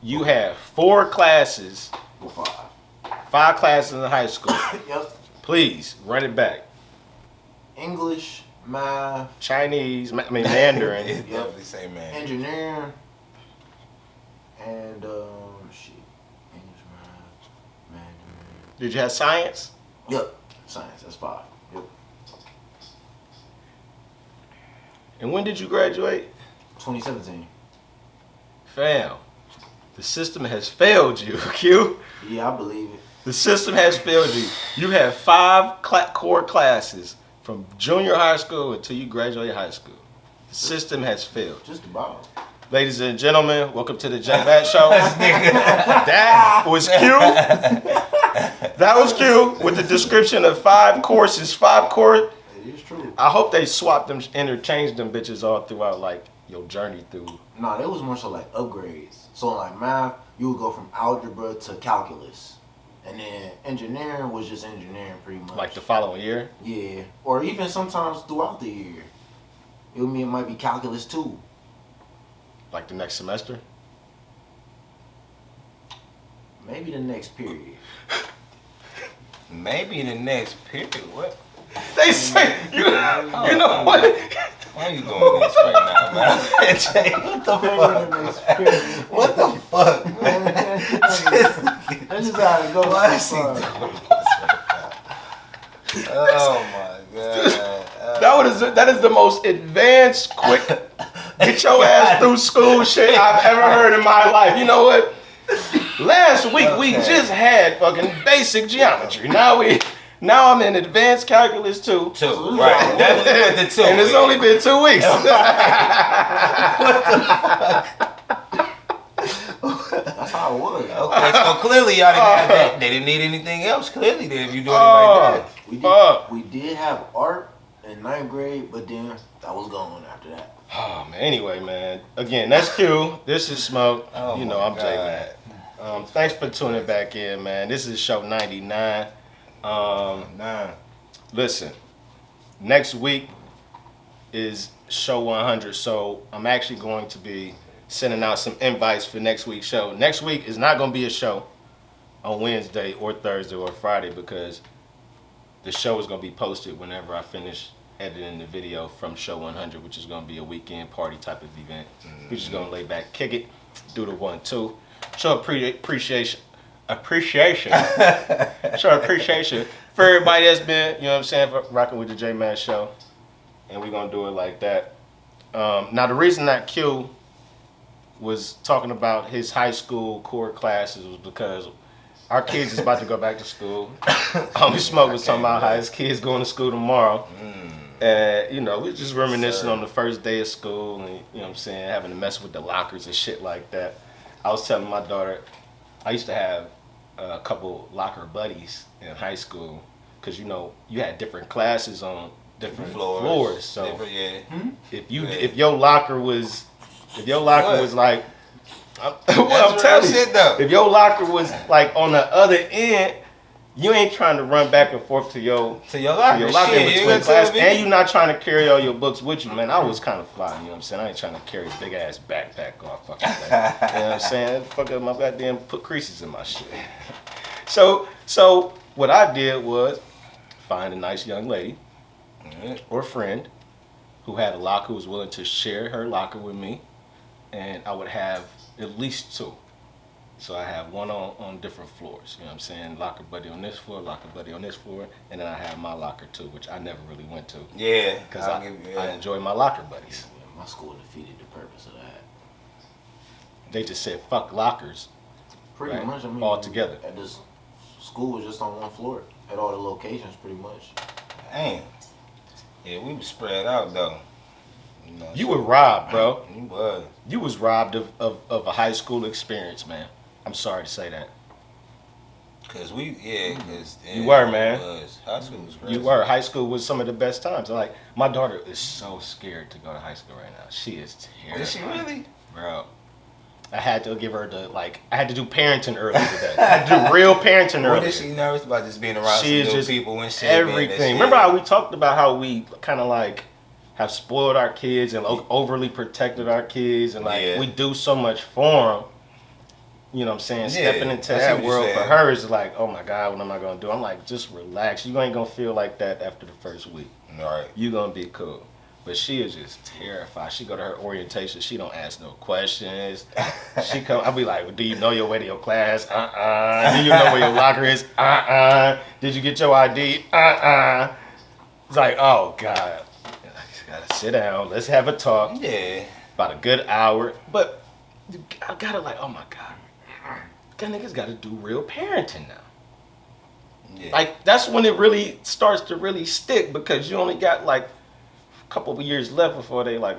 you have 4 classes. Or 5. 5 classes in high school. Yep. Please run it back. English, math, Chinese, Mandarin. It's definitely say man. engineering, and shit. English, math, Mandarin. Did you have science? Yep. Science. That's 5. Yep. And when did you graduate? 2017. Fam, the system has failed you, Q. Yeah, I believe it. The system has failed you. You have 5 core classes from junior high school until you graduate high school. The system has failed. Just about. Ladies and gentlemen, welcome to the J Bat Show. That was Q. That was Q with the description of 5 courses. 5 course. It is true. I hope they swapped them, interchanged them bitches all throughout, like, your journey through. Nah, it was more so like upgrades. So like math, you would go from algebra to calculus. And then engineering was just engineering pretty much. Like the following year? Yeah. Or even sometimes throughout the year. It might be calculus 2. Like the next semester? Maybe the next period. Maybe the next period. What? They say, you know what? Why are you doing this right now, man? Jay, what the fuck? What the fuck, man? That's just how it goes. Why is he doing this right now? Oh my god. That is the most advanced, quick, get your ass through school shit I've ever heard in my life. You know what? Last week we just had fucking basic geometry. Now I'm in advanced calculus 2. 2, right. That's the 2. And it's only been 2 weeks. What the fuck? That's how it was. Okay, so clearly y'all didn't have that. They didn't need anything else. Clearly, then if you're doing it like that. We did have art in 9th grade, but then that was gone after that. Oh man. Anyway, man. Again, that's Q. This is Smoke. Oh you know my I'm J Man. Thanks for tuning back in, man. This is show 99. Listen, next week is show 100, so I'm actually going to be sending out some invites for next week's show. Next week is not going to be a show on Wednesday or Thursday or Friday because the show is going to be posted whenever I finish editing the video from show 100, which is going to be a weekend party type of event. We're just going to lay back, kick it, do the 1-2, show appreciation. Show appreciation for everybody that's been, you know what I'm saying, rocking with the J Man Show. And we're going to do it like that. Now, the reason that Q was talking about his high school core classes was because our kids is about to go back to school. Homie Smoke was talking about how his kids going to school tomorrow. And, you know, we just reminiscing on the first day of school and, you know what I'm saying, having to mess with the lockers and shit like that. I was telling my daughter, I used to have a couple locker buddies in high school because, you know, you had different classes on different floors. So if your locker was like, I'm telling you, if your locker was like on the other end, you ain't trying to run back and forth to your locker in between class, and you're not trying to carry all your books with you, man. I was kind of fly, you know what I'm saying? I ain't trying to carry a big ass backpack off fucking thing. You know what I'm saying? Fuck up my goddamn, put creases in my shit. So what I did was find a nice young lady or friend who had a locker, who was willing to share her locker with me, and I would have at least 2. So I have one on different floors, you know what I'm saying? Locker buddy on this floor, locker buddy on this floor, and then I have my locker too, which I never really went to. Yeah. Because I enjoy my locker buddies. Yeah, my school defeated the purpose of that. They just said, fuck lockers. Pretty right? much, I mean. All together. At this school was just on one floor at all the locations, pretty much. Damn. Yeah, we was spread out though. You were robbed, bro. You was. You was robbed of a high school experience, man. I'm sorry to say that. Cause you were, man. High school was crazy. You were. High school was some of the best times. Like, my daughter is so scared to go to high school right now. She is terrified. Is she really? Bro. I had to give her I had to do parenting early today. I had to do real parenting early. What is she nervous about just being around some new people and shit? Everything. Remember how we talked about how we kind of like have spoiled our kids and overly protected our kids and like we do so much for them. you know what I'm saying, Yeah, stepping into I see that what you're world for saying. her is like, oh my God, what am I gonna do? I'm like, just relax. You ain't gonna feel like that after the first week. All right. You gonna be cool. But she is just terrified. She go to her orientation. She don't ask no questions. She come. I'll be like, well, do you know your way to your class? Do you know where your locker is? Did you get your ID? It's like, oh God. I gotta sit down. Let's have a talk. Yeah. About a good hour. But I gotta like, oh my God. That niggas gotta do real parenting now. Yeah. Like, that's when it really starts to really stick because you only got like couple of years left before they like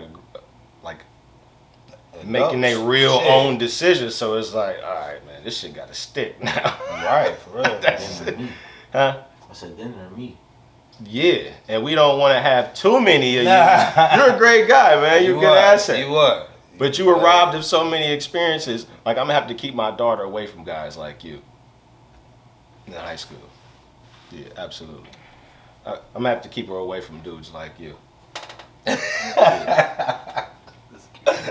making their real own decisions. So it's like, all right, man, this shit got to stick now. Right, for real. That's it. Huh? I said, then they're me. Yeah, and we don't want to have too many of you. You're a great guy, man. You're a good asset. You are. But you were robbed of so many experiences. Like, I'm gonna have to keep my daughter away from guys like you in high school. Yeah, absolutely. I'm gonna have to keep her away from dudes like you.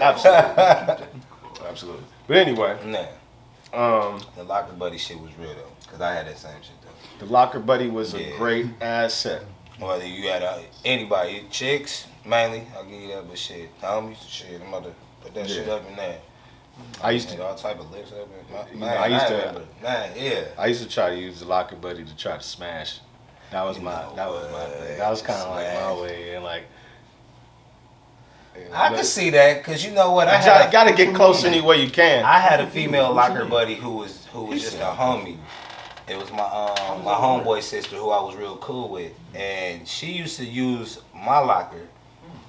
Absolutely. Absolutely. But anyway, the locker buddy shit was real though, cause I had that same shit though. the locker buddy was a great asset. Whether you had anybody, chicks mainly, I'll give you that, but shit, homies, shit, I'm about to put that shit up in there. I used to all type of licks up in I used to try to use the locker buddy to try to smash. That was my thing. That was kind of like my way, and like. I can see that, cause you know what, I gotta get close any way you can. I had a female locker buddy who was just a homie. It was my homeboy sister who I was real cool with, and she used to use my locker,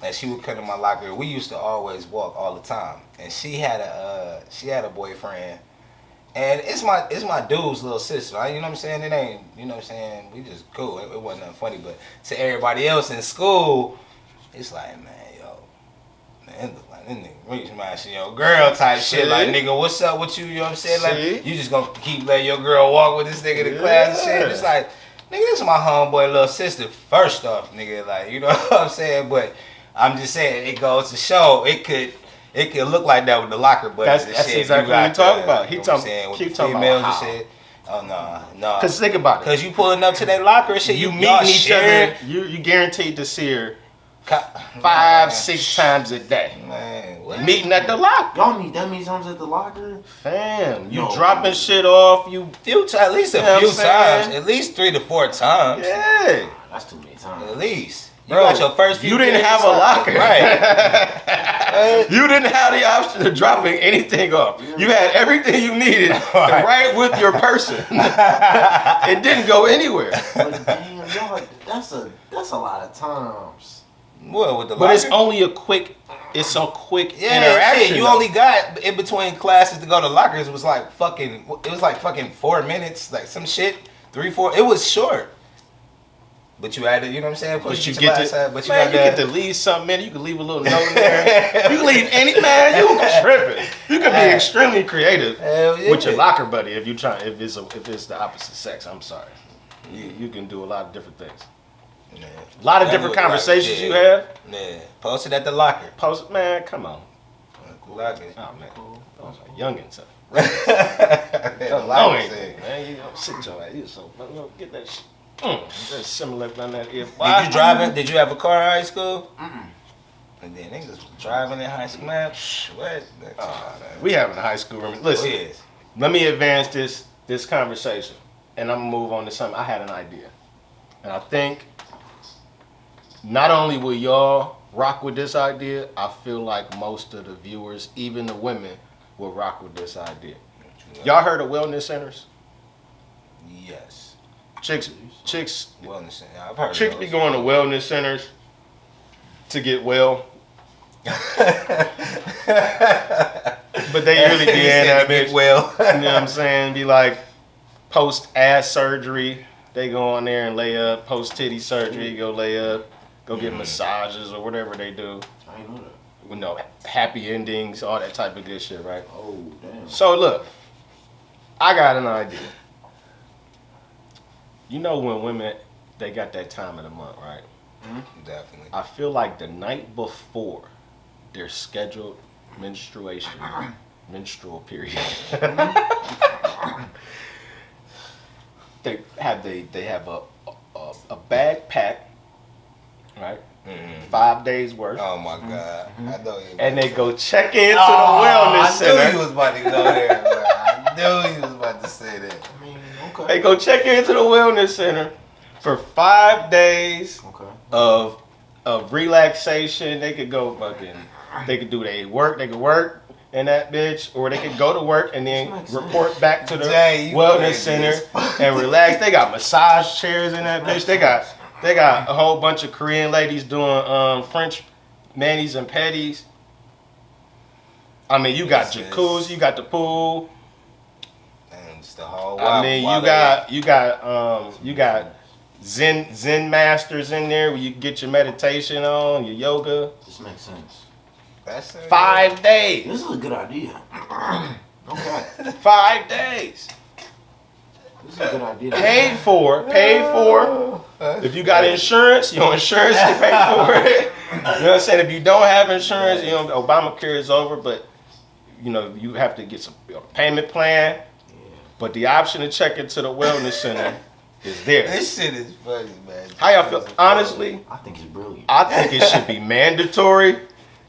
and she would come to my locker. We used to always walk all the time, and she had a boyfriend, and it's my dude's little sister. You know what I'm saying? It ain't, you know what I'm saying? We just cool. It wasn't nothing funny, but to everybody else in school, it's like, man. Man, look like this nigga really smashing your girl type shit. Like, nigga, what's up with you? You know what I'm saying? Like, you just gonna keep letting your girl walk with this nigga to class and shit. It's like, nigga, this is my homeboy little sister. First off, nigga, like, you know what I'm saying? But I'm just saying, it goes to show it could look like that with the locker buddies. That's exactly what he's talking about. He talking females about and shit. Oh no. Cause think about it. Cause you pulling up to that locker and shit. You meeting each other. You guaranteed to see her 5-6 times a day. Man, what? Meeting at the locker. Y'all meet that many times at the locker? Fam, you dropping shit off. At least a few times. At least 3 to 4 times. Yeah. That's too many times. At least. You Bro, got your first few you didn't have a locker. Right. You didn't have the option of dropping anything off. You had everything you needed right with your person. It didn't go anywhere. But damn, y'all, that's a lot of times. What, with the But locker? it's only a quick interaction. Shit, you only got in between classes to go to lockers. It was like fucking 4 minutes, like some shit, 3, 4. It was short. But you had to, you know what I'm saying? But you get to leave something in. You can leave a little note in there. You can leave any, man. You tripping. You can be extremely creative with your locker buddy if if it's the opposite sex. I'm sorry. You can do a lot of different things. Yeah. A lot of different conversations you have. Yeah. Post it at the locker. Man, come on. Locker. Oh man, those are youngins. Don't know anything, man. You don't sit your ass. You so get that shit. That's similar on that ear. Did you driving? Did you have a car in high school? And then niggas was driving in high school, man. What? We having a high school room. Listen, let me advance this conversation, and I'm gonna move on to something. I had an idea, and I think not only will y'all rock with this idea, I feel like most of the viewers, even the women, will rock with this idea. Y'all heard of wellness centers? Yes. Chicks. Wellness center. I've heard. Chicks be going to wellness centers to get well. But they really be in that bitch. Well. You know what I'm saying? Be like post ass surgery, they go on there and lay up. Post titty surgery, go lay up. Go get massages or whatever they do. I ain't know that. You know, happy endings, all that type of good shit, right? Oh, damn. So look, I got an idea. You know when women, they got that time of the month, right? Definitely. I feel like the night before their scheduled menstruation, menstrual period. they have a bag pack, right? 5 days worth. Oh my God! I know you. And they go check into the wellness center. I knew he was about to go there. Bro. I knew he was about to say that. I mean, okay. They go check into the wellness center for 5 days of relaxation. They could go they could do their work. They could work in that bitch, or they could go to work and then report back to the wellness center and relax. They got massage chairs in that bitch. They got a whole bunch of Korean ladies doing French manis and petties. I mean, you got jacuzzi, you got the pool. And it's the whole. I mean, you got Zen masters in there where you can get your meditation on, your yoga. This makes sense. That's 5 days. This is a good idea. Okay. 5 days. This is a good idea. Paid for. If you got insurance, your insurance can pay for it. You know what I'm saying? If you don't have insurance, Obamacare is over, but you have to get some payment plan. Yeah. But the option to check into the wellness center is there. This shit is funny, man. How y'all feel? Honestly, I think it's brilliant. I think it should be mandatory.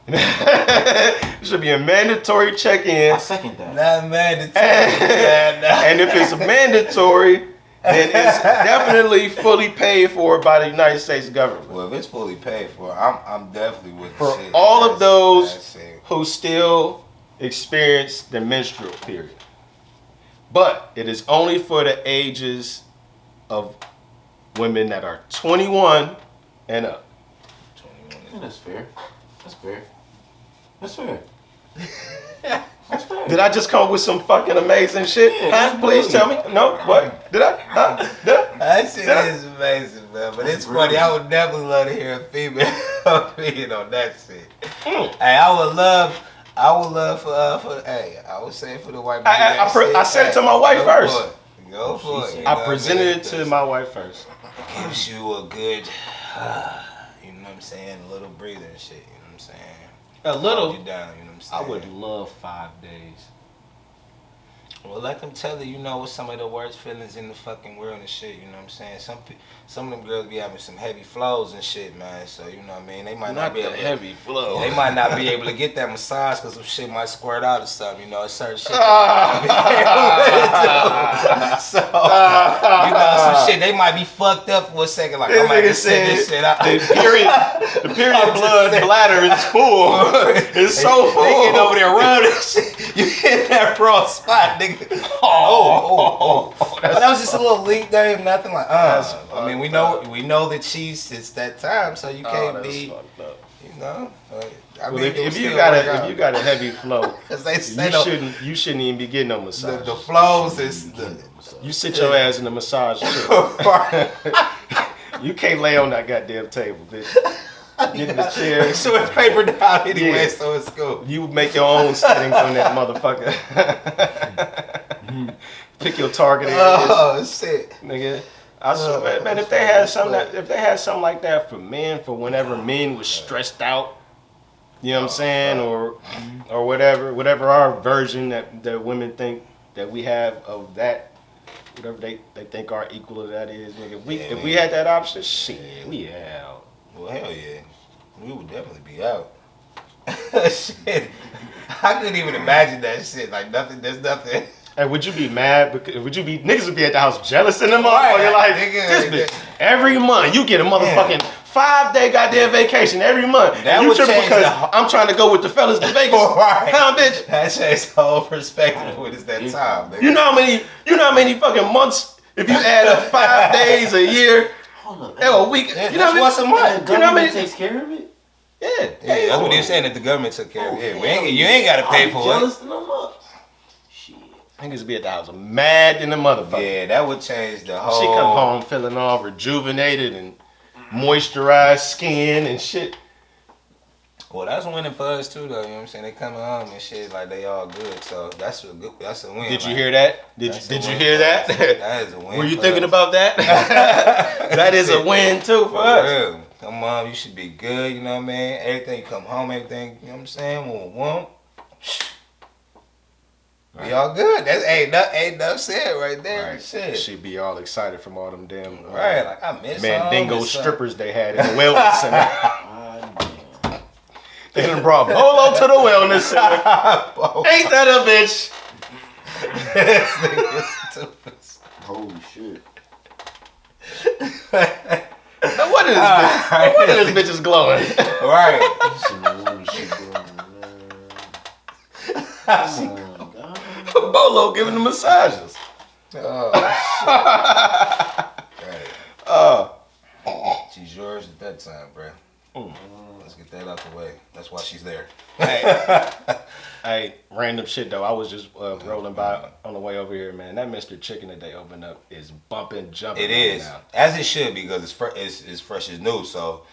It should be a mandatory check-in. I second that. Not mandatory. And if it's mandatory, then it's definitely fully paid for by the United States government. Well, if it's fully paid for, I'm definitely with For the shit. all of those That's it. who still experience the menstrual period. But it is only for the ages of women that are 21 and up. 21. Yeah, that's fair. That's fair. That's fair. That's fair. Did I just come up with some fucking amazing shit? Yeah, Huh? Please tell me. No? What? Did I? Huh? Did I? That shit is amazing, man. But it's funny. I would definitely love to hear a female opinion on that shit. Hey, I would love for hey, I would say for the white man. I said it to my wife first. Go for it. I presented it to my wife first. Gives you a good, you know what I'm saying, a little breather and shit. You know what I'm saying. A little. Hold you down, you know what I'm saying. I would love 5 days. Well, let them tell you, what's some of the worst feelings in the fucking world and shit, you know what I'm saying? Some of them girls be having some heavy flows and shit, man, so, you know what I mean? They might not be able to... heavy flow. They might not be able to get that massage because some shit might squirt out or something, it's certain shit. So, some shit, they might be fucked up for a second, like, I might just send this shit out. The period blood bladder is full. It's so full. They get over there running shit. You hit that raw spot, nigga. That was just a little leak, Dave. Nothing like. I mean, we know that it's that time, so you can't be. I mean, if you got a heavy flow, they you shouldn't even be getting no massage. The flows is you sit your ass in the massage chair. You can't lay on that goddamn table, bitch. Get in the chair. So it's paper down anyway, so it's cool. You make your own settings on that motherfucker. Pick your target areas. Oh shit, nigga. I swear, man, if they had something like that for men, for whenever men was stressed out, you know what I'm saying, or whatever our version that women think that we have of that, whatever they think our equal of that is, nigga. If we had that option, shit, we out. Well, hell yeah, we would definitely be out. Shit, I couldn't even imagine that shit. Like nothing, there's nothing. Hey, would you be mad? Niggas would be at the house jealous in the motherfucker? Like, this bitch, every month you get a motherfucking 5-day goddamn vacation every month. That you would tripping change because I'm trying to go with the fellas to Vegas. Right. Huh, bitch? That changed the whole perspective when it's that time, nigga. You know how many fucking months, if you add up 5 days a year, a week, you know once a month. You know how many takes care of it? Yeah. That's what he was saying, that the government took care of it. You ain't got to pay for jealous it. in them up. Shit. Niggas be at the house mad in the motherfucker. Yeah, that would change the whole... She come home feeling all rejuvenated and moisturized skin and shit. Well, that's winning for us too, though. You know what I'm saying? They coming home and shit like they all good. So that's a win. Did you hear that? Did you hear that? That is a win. Were you thinking about that? That is a win too for us. Real. Come on, you should be good. You know what I mean? Everything, you come home, everything. You know what I'm saying? We all good. That's ain't enough said right there. Right. Shit. She'd be all excited from all them damn Right, like I miss Mandingo some. strippers they had in the wellness center. Damn. They done brought Bolo to the wellness center. Ain't that a bitch? Holy shit. Now what is this bitch? What is this bitch is glowing? Right. Some wonder shit going on, man. Oh, God. Bolo giving the massages. Oh, shit. Right. She's yours at that time, bro. Let's get that out the way. That's why she's there. Hey, random shit though. I was just rolling by on the way over here, man. That Mr. Chicken that they opened up is bumping, jumping. It is, now. as it should be, because it's fresh as new. So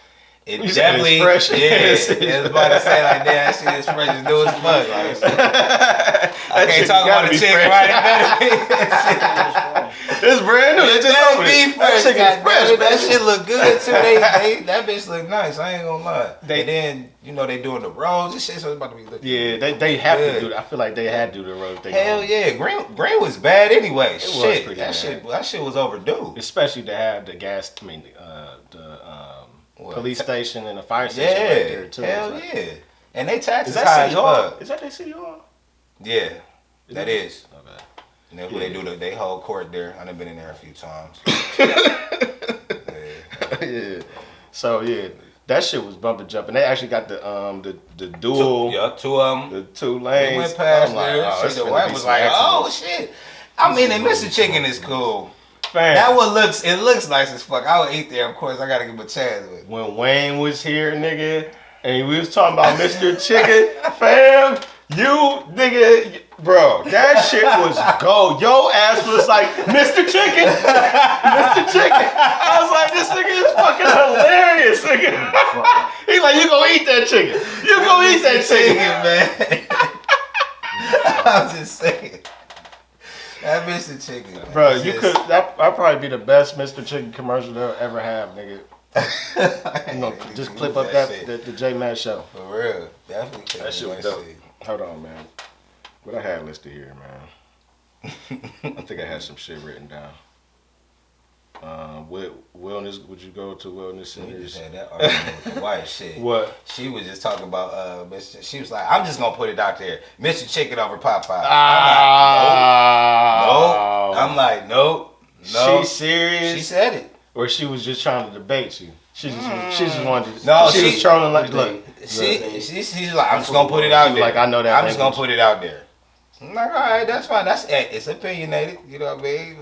it You said definitely it's fresh? Yeah, I was about to say like, damn, that shit is fresh as new as fuck. Like, I can't talk about the chicken right. It better be. It's brand new. They just Better opened be it. fresh. That chicken fresh, That man. shit look good too. That bitch look nice. I ain't gonna lie. And then they doing the rolls and shit, so it's about to be looking. Yeah, they have good. to do that. I feel like they had to do the road thing. Hell yeah, Green was bad anyway. was Shit, pretty that bad. shit was overdue. Especially to have the gas. I mean, What? police station and the fire station right there too. Hell It's like- yeah. And they Is taxes that high as City Hall? fuck. Is that their City Hall? Yeah, that is. Oh, bad. And that's where they hold court there. I've been in there a few times. Yeah. So yeah, that shit was bumping jumping. They actually got the dual, Two of them. the two They lanes. went past I'm like, there. oh, See, it's the finna wife be was some like, "Oh accidents. shit." I mean, and Mr. Chicken is cool. Fam, That one looks nice as fuck. I would eat there, of course. I gotta give him a chance with. when Wayne was here, nigga, and we was talking about Mr. Chicken, fam, you nigga, bro, that shit was gold. Your ass was like, Mr. Chicken, Mr. Chicken. I was like, this nigga is fucking hilarious, nigga. He's like, you gonna eat that chicken. You gonna eat that chicken. man. I'm just saying. That Mr. Chicken, man. Bro, you could, that'd probably be the best Mr. Chicken commercial they'll ever have, nigga. You know, just clip up the J Matt show. For real. Definitely. That shit was dope. Hold on, man. What I had listed here, man. I think I had some shit written down. Wellness, would you go to wellness We centers? just had that argument with the wife. Shit. What? She was just talking about she was like, I'm just gonna put it out there. Mr. Chicken over Popeyes. Nope. I'm like, nope. No. She serious? She said it. Or she was just trying to debate you? She just wanted to. No, she was trolling like, look. She's like, I'm just gonna put it out there. Like, I know that I'm just gonna language. put it out there. I'm like, all right, that's fine. It's opinionated. You know what I mean?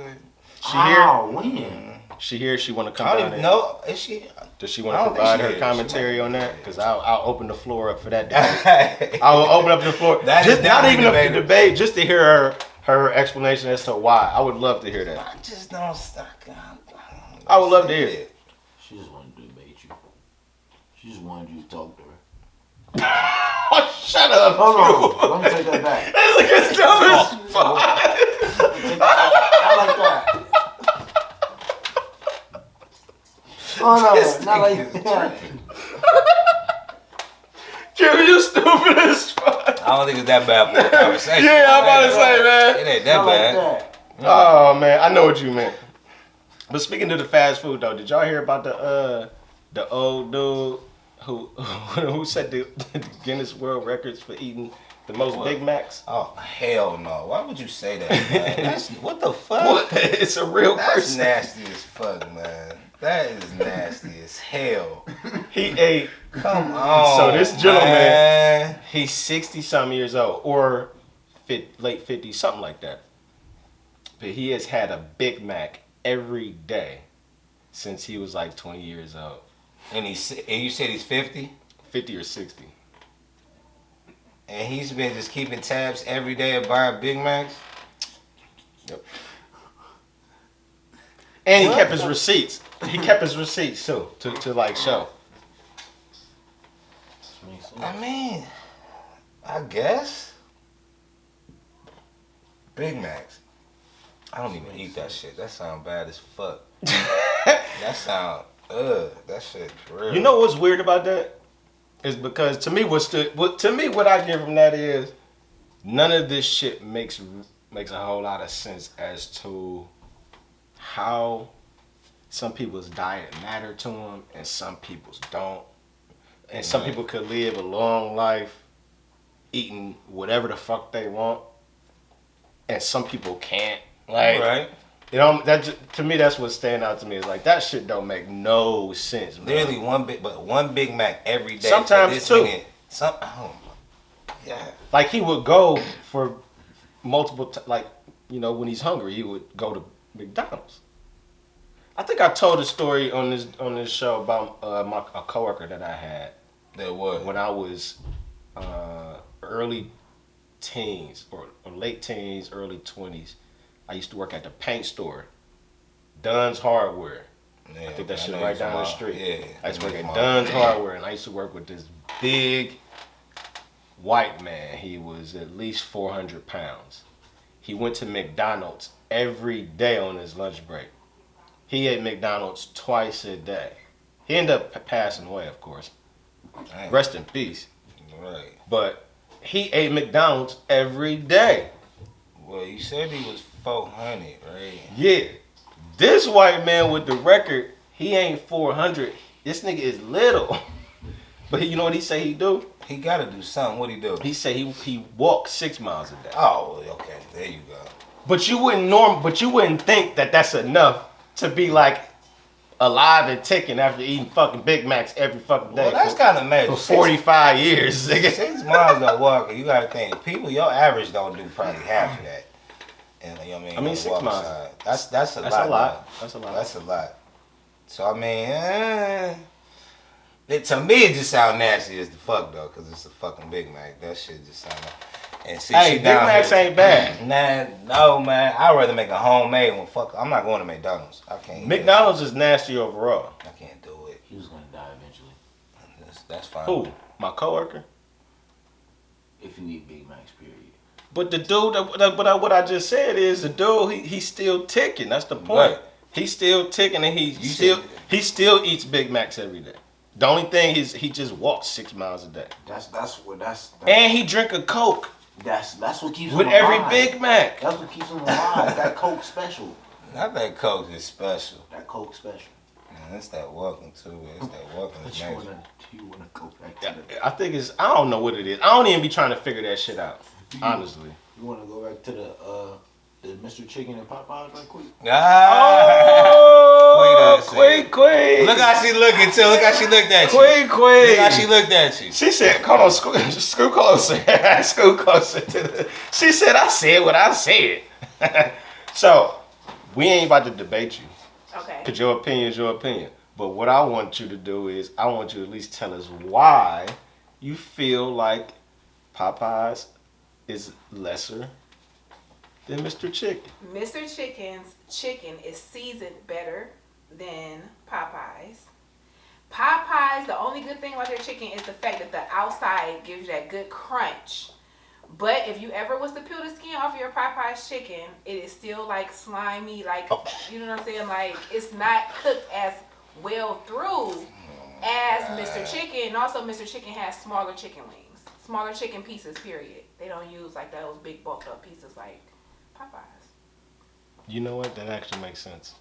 She here? How? When? She here? She want to come I don't down even there? know. Is she? Does she I want don't to think provide she her is. commentary She might on be. that? Because I'll open the floor up for that debate. I will open up the floor. That is Just not definitely even up the debatable. debate, just to hear her explanation as to why. I would love to hear that. I just don't stop. I would love to hear it. She just wanted to debate you. She just wanted you to talk to her. Oh, shut up! Hold on. Let me take that back. Look at dumb as fuck. Not like that. Oh no, not like that. Kim, you stupid as fuck. I don't think it's that bad for a conversation. Yeah, I'm about to say, man. It ain't that Not like bad. that. Oh man, I know what you meant. But speaking of the fast food though, did y'all hear about the old dude who set the Guinness World Records for eating the most What? Big Macs? Oh hell no! Why would you say that? Man? That's what the fuck. It's a real That's person. nasty as fuck, man. That is nasty as hell. He ate. Come on. So this gentleman, man. he's 60-something years old, or late 50s, something like that. But he has had a Big Mac every day since he was like 20 years old. And you said he's 50, 50 or 60. and he's been just keeping tabs every day of buying Big Macs. Yep. And he What? kept his receipts. He kept his receipts too, to like show. Makes sense. I mean, I guess Big Macs. I don't even eat that shit. That sound bad as fuck. That sound that shit real. You know what's weird about that? Is because to me what I get from that is none of this shit makes a whole lot of sense as to how some people's diet matter to them and some people's don't. And some people could live a long life eating whatever the fuck they want, and some people can't. Like, right. You know, to me, that's what's standing out to me. Is like, that shit don't make no sense, man. Literally one Big Mac every day. Sometimes two. Yeah. Like, he would go for multiple, like, you know, when he's hungry, he would go to McDonald's. I think I told a story on this show about a coworker that I had. That what? When I was early teens or late teens, early 20s. I used to work at the paint store, Dunn's Hardware. Yeah, I think that shit right down the street. Yeah, I used to work at Dunn's Hardware, and I used to work with this big white man. He was at least 400 pounds. He went to McDonald's every day on his lunch break. He ate McDonald's twice a day. He ended up passing away, of course. Dang. Rest in peace. Right. But he ate McDonald's every day. Well, you said he was 400, right? Yeah. This white man with the record, he ain't 400. This nigga is little. But you know what he say he do? He gotta do something. What'd he do? He say he walks 6 miles a day. Oh, okay. There you go. But you wouldn't think that that's enough to be like alive and ticking after eating fucking Big Macs every fucking day. Well, that's kind of major. For 45 years, nigga. 6 miles of walking, you gotta think. People, your average don't do probably half of that. And you know what I mean? I mean, 6 miles. Side. That's a lot. That's a lot. That's a lot. So I mean, to me it just sound nasty as the fuck though, cause it's a fucking Big Mac. That shit just sound. And see, hey, Big Macs ain't bad. Nah, no man. I'd rather make a homemade one. Fuck, I'm not going to McDonald's. I can't. McDonald's is nasty overall. I can't do it. He was gonna die eventually. That's fine. Who? My coworker? If you eat Big Macs, period. But the dude, what I just said is the dude, he's still ticking. That's the point. Right. He's still ticking, and he still eats Big Macs every day. The only thing is he just walks 6 miles a day. That's And he drink a Coke that's what keeps him with alive. every Big Mac. That's what keeps him alive. That Coke special. Not that Coke is special. That Coke special. Man, it's that welcome too. It's that welcome. You wanna go back to I think I don't know what it is. I don't even be trying to figure that shit out. Honestly. You wanna go back to the Mr. Chicken and Popeyes right quick? Quay. Look how she looking too. Look how she looked at you. Quay. Look how she looked at you. She said, "Come on, scoot closer, scoot closer to the." She said, "I said what I said." So we ain't about to debate you. Okay. Cause your opinion is your opinion. But what I want you to do is, I want you to at least tell us why you feel like Popeyes is lesser than Mr. Chicken. Mr. Chicken's chicken is seasoned better than Popeyes. Popeyes, the only good thing about their chicken is the fact that the outside gives you that good crunch. But if you ever was to peel the skin off your Popeyes chicken, it is still like slimy, like, you know what I'm saying? Like, it's not cooked as well through as Mr. Chicken. And also, Mr. Chicken has smaller chicken wings. Smaller chicken pieces, period. They don't use like those big bulked up pieces like Popeyes. You know what? That actually makes sense.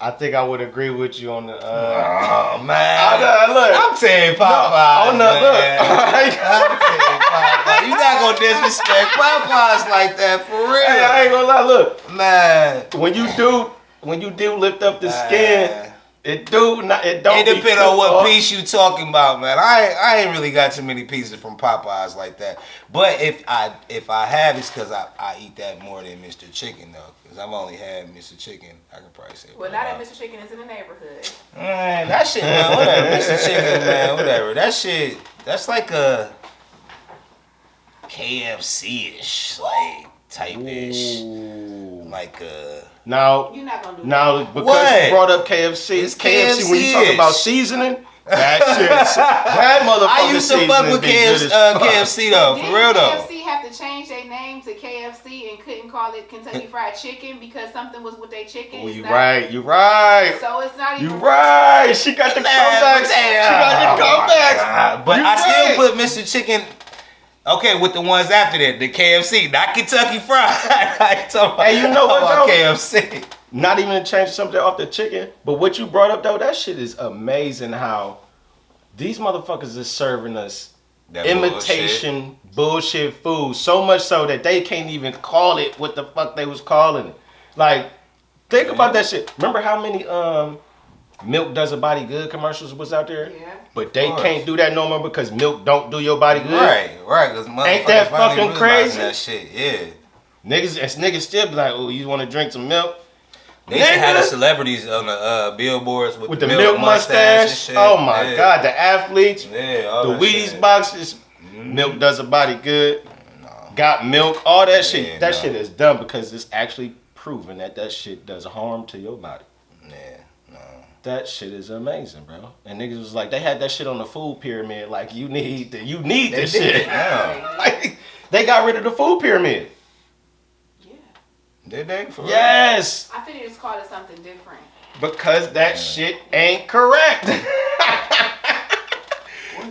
I think I would agree with you on the. Oh man! Look, I'm saying Popeyes. Look. I'm saying Popeyes. You not gonna disrespect Popeyes like that for real? Hey, I ain't gonna lie. Look, man. When you do lift up the skin, it don't. It depends on what piece you talking about, man. I ain't really got too many pieces from Popeyes like that. But if I have, it's because I eat that more than Mr. Chicken though. Because I've only had Mr. Chicken. I could probably say. Well, now that Mr. Chicken is in the neighborhood. Man, that shit, man. Whatever, Mr. Chicken, man. Whatever. That shit. That's like a KFC-ish, like type-ish, like a. Now, you're not gonna do that. Because what? You brought up KFC. It's KFC when you talk about seasoning. That motherfucker. I used to fuck with KFC though, for real though. KFC have to change their name to KFC and couldn't call it Kentucky Fried Chicken because something was with their chicken. You right. So it's not even. You right. She got the comebacks. She got the comebacks. But I still put Mr. Chicken Okay, with the ones after that, the KFC, not Kentucky Fried. Hey, you know what, about though? KFC. Not even to change something off the chicken, but what you brought up though, that shit is amazing. How these motherfuckers is serving us That imitation bullshit food, so much so that they can't even call it what the fuck they was calling it. Like, think about that shit. Remember how many milk does a body good commercials was out there? Yeah. But they can't do that no more because milk don't do your body good. Right. Cause Ain't that motherfuckers finally fucking crazy? realizing That shit, yeah. Niggas still be like, oh, you want to drink some milk? They used to have the Nigga. celebrities on the billboards with The milk mustache. and shit. Oh my Yeah. God, the athletes, Yeah, all the that Wheaties shit. boxes. Milk does a body good. No. Got milk, all that shit. Yeah, That no. shit is dumb because it's actually proven that shit does harm to your body. Yeah, no. That shit is amazing, bro. And niggas was like, they had that shit on the food pyramid. Like, you need this did shit. it, yeah. Like, they got rid of the food pyramid. Yeah. Did they? For real? Yes, I think they just called it something different. because that shit ain't correct.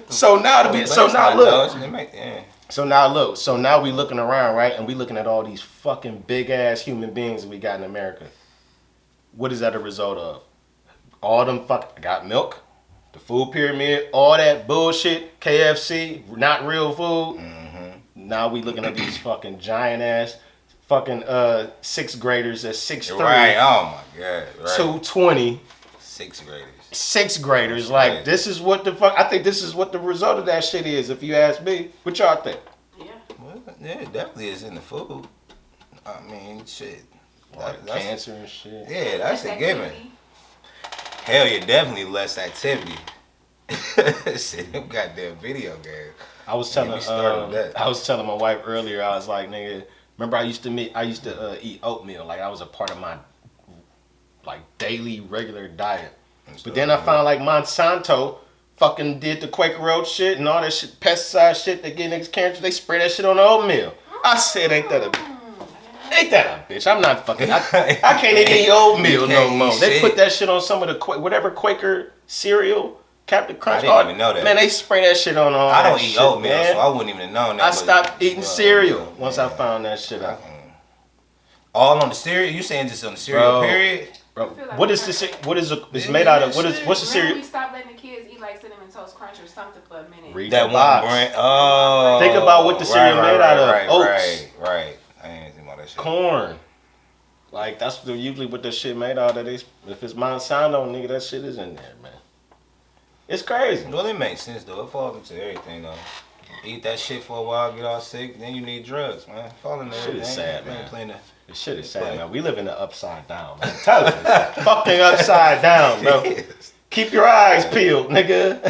So now to be, But so it's now not, look. though. Yeah. So now look, so now we looking around, right? And we looking at all these fucking big ass human beings that we got in America. What is that a result of? All them got milk, the food pyramid, all that bullshit, KFC, not real food. Now we looking at these fucking giant ass fucking sixth graders at 6'3", Right. Oh my God. Right. 220. Sixth graders. Sixth graders, like Right. this is what the fuck. I think this is what the result of that shit is. If you ask me, what y'all think? Yeah. Well, yeah, it definitely is in the food. I mean, shit. Like That's- cancer and shit. Yeah, that's a given. activity. Hell yeah, definitely less activity. Shit, them goddamn video games. I was Yeah, telling we started with that. I was telling my wife earlier. I was like, nigga, remember I used to eat oatmeal. Like, that was a part of my like daily regular diet. But then I found like Monsanto fucking did the Quaker Oat shit and all that shit, pesticide shit that get niggas cancer. They spray that shit on the oatmeal. I said, ain't that a bitch? I'm not fucking. I can't even eat oatmeal You no can't more. eat They shit. put that shit on some of the whatever Quaker cereal, Captain Crunch. didn't even know that. Man, they spray that shit on all I that don't eat shit, oatmeal, man. so I wouldn't even have known that. I but- stopped eating cereal once I yeah. found that shit out. All on the cereal? You saying just on the cereal Bro. period? Bro, feel like what we is heard this? that. What is a? It's Yeah, made out of. that What is? shit. What's the Remember cereal? we stopped letting the kids eat like Cinnamon Toast Crunch or something for a minute. Read That the one box. brand. Oh. Think about what the cereal made out of. Oats. Right. I ain't even think about that shit. Corn. Like, that's usually what the shit made out of. If it's Monsanto, nigga, that shit is in there, man. It's crazy. Well, it makes sense though. It falls into everything though. Eat that shit for a while, get all sick, then you need drugs, man. Fall into Shit everything. is sad, You ain't man. playing that. This shit is sad, man. We live in the upside down, man. I'm telling you. Fucking upside down, bro. Keep your eyes peeled, nigga.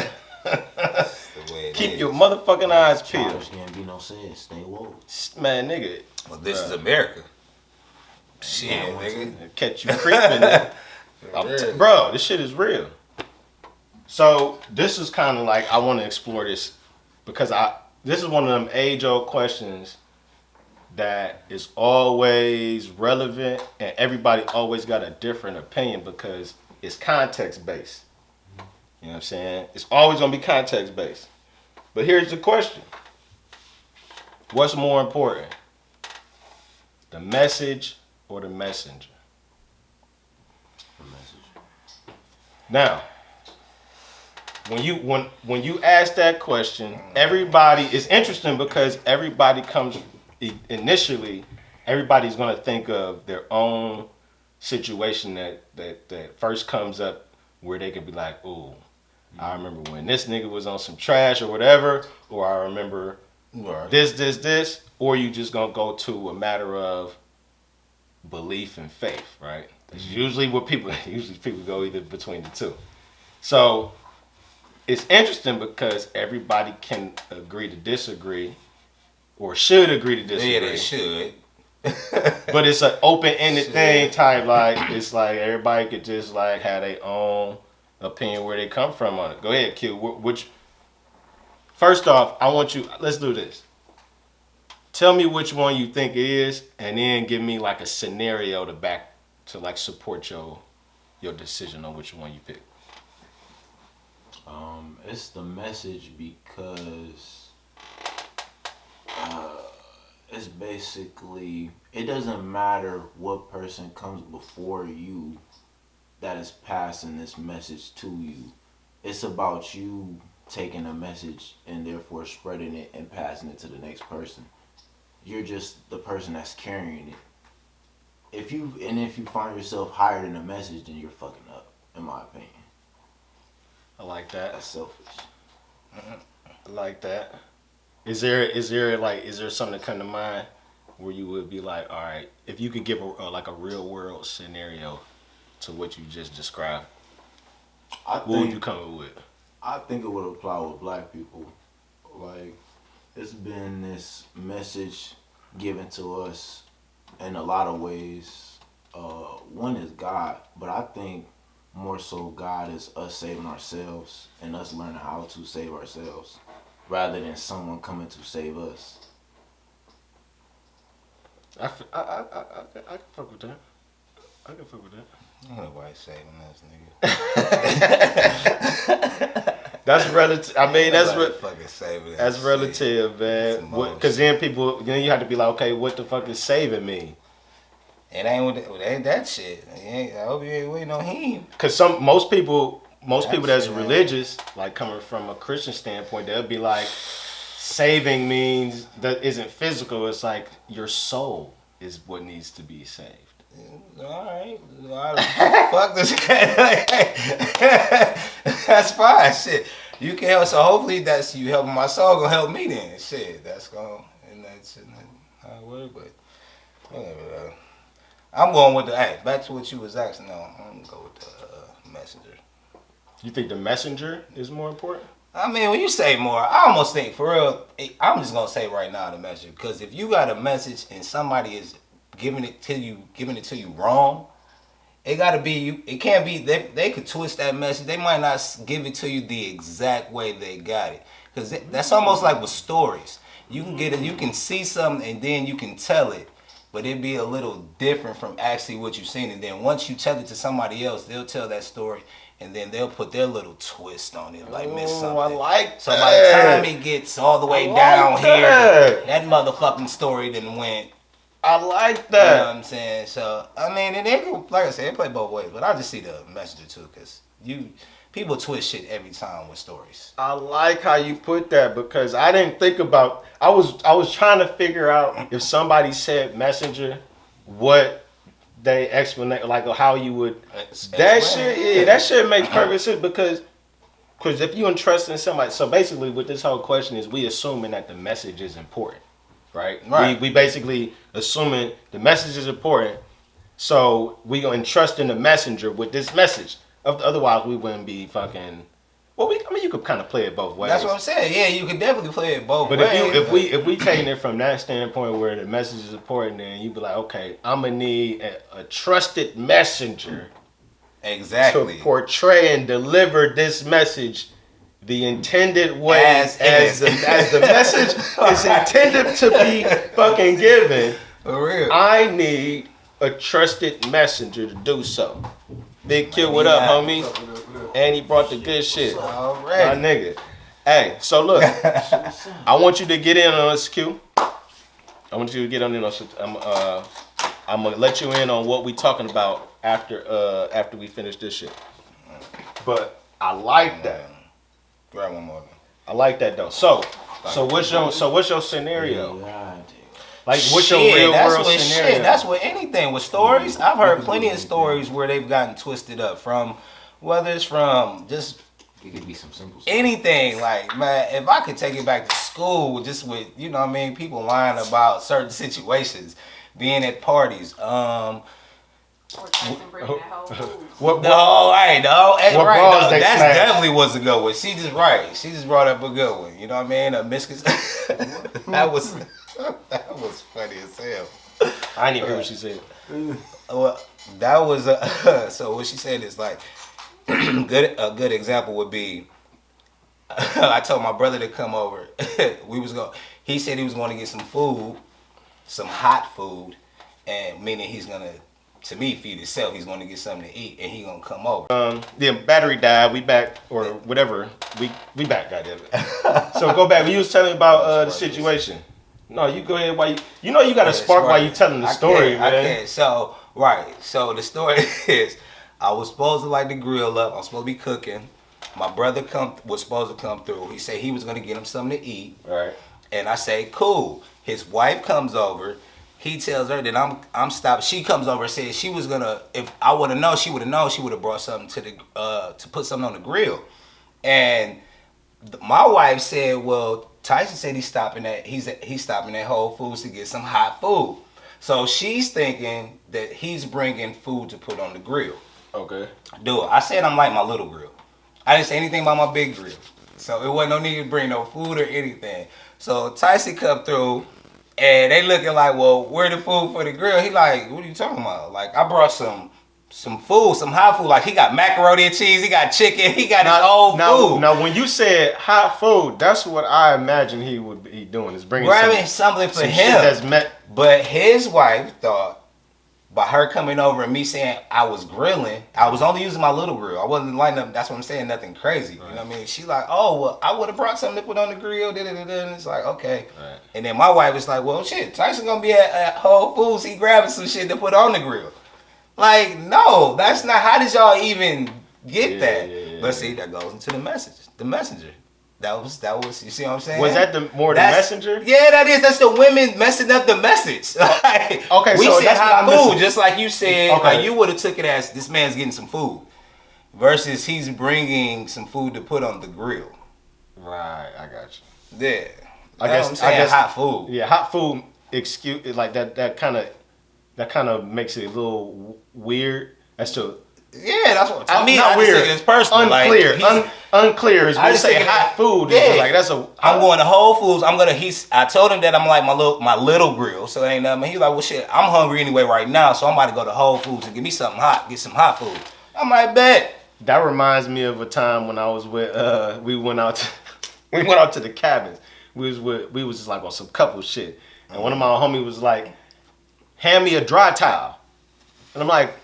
That's the way it Keep is. your motherfucking eyes peeled. Childish Gambino said, stay woke. Man, nigga. Well, this Bruh. is America. Shit, Yeah, nigga. Catch you creeping, nigga. Bro, this shit is real. So this is kind of like I want to explore this because this is one of them age-old questions that is always relevant and everybody always got a different opinion because it's context-based. You know what I'm saying? It's always gonna be context-based. But here's the question: what's more important, the message or the messenger? The message. Now, when you ask that question, everybody is interesting because everybody comes initially. Everybody's gonna think of their own situation that first comes up where they could be like, "Ooh, I remember when this nigga was on some trash or whatever," or "I remember Right. this," or you just gonna go to a matter of belief and faith, right? That's usually what people go either between the two. So it's interesting because everybody can agree to disagree or should agree to disagree. Yeah, they should. But it's an open-ended Shit. thing type, like it's like everybody could just like have their own opinion where they come from on it. Go ahead, Q. Which first off, let's do this. Tell me which one you think it is, and then give me like a scenario to like support your decision on which one you pick. It's the message because It's basically, it doesn't matter what person comes before you that is passing this message to you. It's about you taking a message and therefore spreading it and passing it to the next person. You're just the person that's carrying it. If you find yourself higher than a message, then you're fucking up, in my opinion. I like that. That's selfish. I like that. Is there something that come to mind where you would be like, all right, if you could give a real world scenario to what you just described, what would you come up with? I think it would apply with black people. Like, it's been this message given to us in a lot of ways. One is God, but I think more so God is us saving ourselves and us learning how to save ourselves rather than someone coming to save us. I can fuck with that. I can fuck with that. Ain't nobody saving this nigga. That's relative. I mean, fucking saving that's relative, man. Because then you have to be like, okay, what the fuck is saving me? It ain't that shit. I hope you ain't waiting on him. Because most people that's religious, like coming from a Christian standpoint, they'll be like, saving means that isn't physical. It's like your soul is what needs to be saved. Alright. Fuck this guy. That's fine. Shit. You can help. So hopefully that's you helping my soul gonna help me then. Shit. That's gonna and that's how it work, but whatever though. I'm going with back to what you was asking though. I'm gonna go with the messenger. You think the messenger is more important? I mean, when you say more, I almost think for real. I'm just gonna say right now the messenger, because if you got a message and somebody is giving it to you wrong, it gotta be you. It can't be they could twist that message. They might not give it to you the exact way they got it, because that's almost like with stories. You can get it, you can see something and then you can tell it, but it'd be a little different from actually what you've seen. And then once you tell it to somebody else, they'll tell that story. And then they'll put their little twist on it, like miss something. I like that. So by the time it gets all the way down here, that motherfucking story done went. I like that. You know what I'm saying? So, I mean, and they can, like I said, they play both ways. But I just see the messenger too, because people twist shit every time with stories. I like how you put that, because I didn't think about. I was trying to figure out if somebody said messenger, what they explanate, like how you would that shit makes perfect sense, because if you entrust in somebody, so basically what this whole question is, we assuming that the message is important, right? We basically assuming the message is important, so we gonna entrust in the messenger with this message. Otherwise we wouldn't be fucking. Well, you could kind of play it both ways. That's what I'm saying. Yeah, you could definitely play it both ways. But if we taking it from that standpoint where the message is important, then you be like, okay, I'm gonna need a trusted messenger, exactly, to portray and deliver this message the intended way as the message is intended to be fucking given. For real, I need a trusted messenger to do so. Big Q, what up, homie? And he brought the good shit. Alright. My nigga. Hey, so look, I want you to get in on this, Q. I want you to get on in on I'm gonna let you in on what we talking about after we finish this shit. But I like that. Grab one more. I like that though. So what's your scenario? Like, what's your real world scenario? Shit, that's with anything. With stories, I've heard plenty of stories where they've gotten twisted up from, whether it's from just it could be some simple stuff. Anything. Like, man, if I could take it back to school, just with, you know what I mean, people lying about certain situations, being at parties, Or Tyson bringing that whole food. That's definitely was a good one. She just brought up a good one. You know what I mean? A misconception. That was funny as hell. I didn't even hear what she said. Well, that was so what she said is like a good example would be I told my brother to come over. He said he was going to get some food, some hot food, and meaning he's gonna, to me, feed himself. He's going to get something to eat, and he gonna come over. The battery died. We back, or whatever. We back, goddamn it. So go back. You was telling me about the situation. No, you go ahead. While you know you got to spark while you telling the story, man. I can't. So So the story is, I was supposed to light the grill up. I was supposed to be cooking. My brother was supposed to come through. He said he was gonna get him something to eat. Right. And I say, cool. His wife comes over. He tells her that I'm stopped. She comes over and says she was gonna. If I would have known, she would have known. She would have brought something to put something on the grill. And my wife said, well, Tyson said he's stopping at Whole Foods to get some hot food. So she's thinking that he's bringing food to put on the grill. Okay. Do it. I said I'm like my little grill. I didn't say anything about my big grill. So it wasn't no need to bring no food or anything. So Tyson come through and they looking like, well, where the food for the grill? He like, what are you talking about? Like, I brought some food, some hot food. Like, he got macaroni and cheese, he got chicken, he got his own food. Now, when you said hot food, that's what I imagine he would be doing, is bringing something for him. Shit that's met. But his wife thought, by her coming over and me saying I was grilling, I was only using my little grill. I wasn't lighting up, that's what I'm saying, nothing crazy. Right. You know what I mean? She like, oh, well, I would have brought something to put on the grill, and it's like, okay. Right. And then my wife was like, well, shit, Tyson gonna be at Whole Foods, he grabbing some shit to put on the grill. Like, no, that's not, how did y'all even get that? Yeah. But see, that goes into the messenger. That was. You see what I'm saying? Was that the messenger? Yeah, that is. That's the women messing up the message. Like, okay, we so said that's hot what I'm food, missing. just like you said. Okay. Like, you would have took it as this man's getting some food, versus he's bringing some food to put on the grill. Right, I got you. Yeah, I guess hot food. Yeah, hot food. Excuse like that. That kind of makes it a little weird. That's true. Yeah, that's what I mean. Not weird. It's personal. Unclear. Like, unclear is when you say hot food. Yeah. Like that's a. I'm going to Whole Foods. I told him that I'm like my little grill. So it ain't nothing. He's like, well, shit. I'm hungry anyway right now, so I'm about to go to Whole Foods and get me something hot. Get some hot food. I'm like, bet. That reminds me of a time when I was with. We went out to the cabins. We was just like on some couple shit, and one of my homies was like, hand me a dry towel, and I'm like.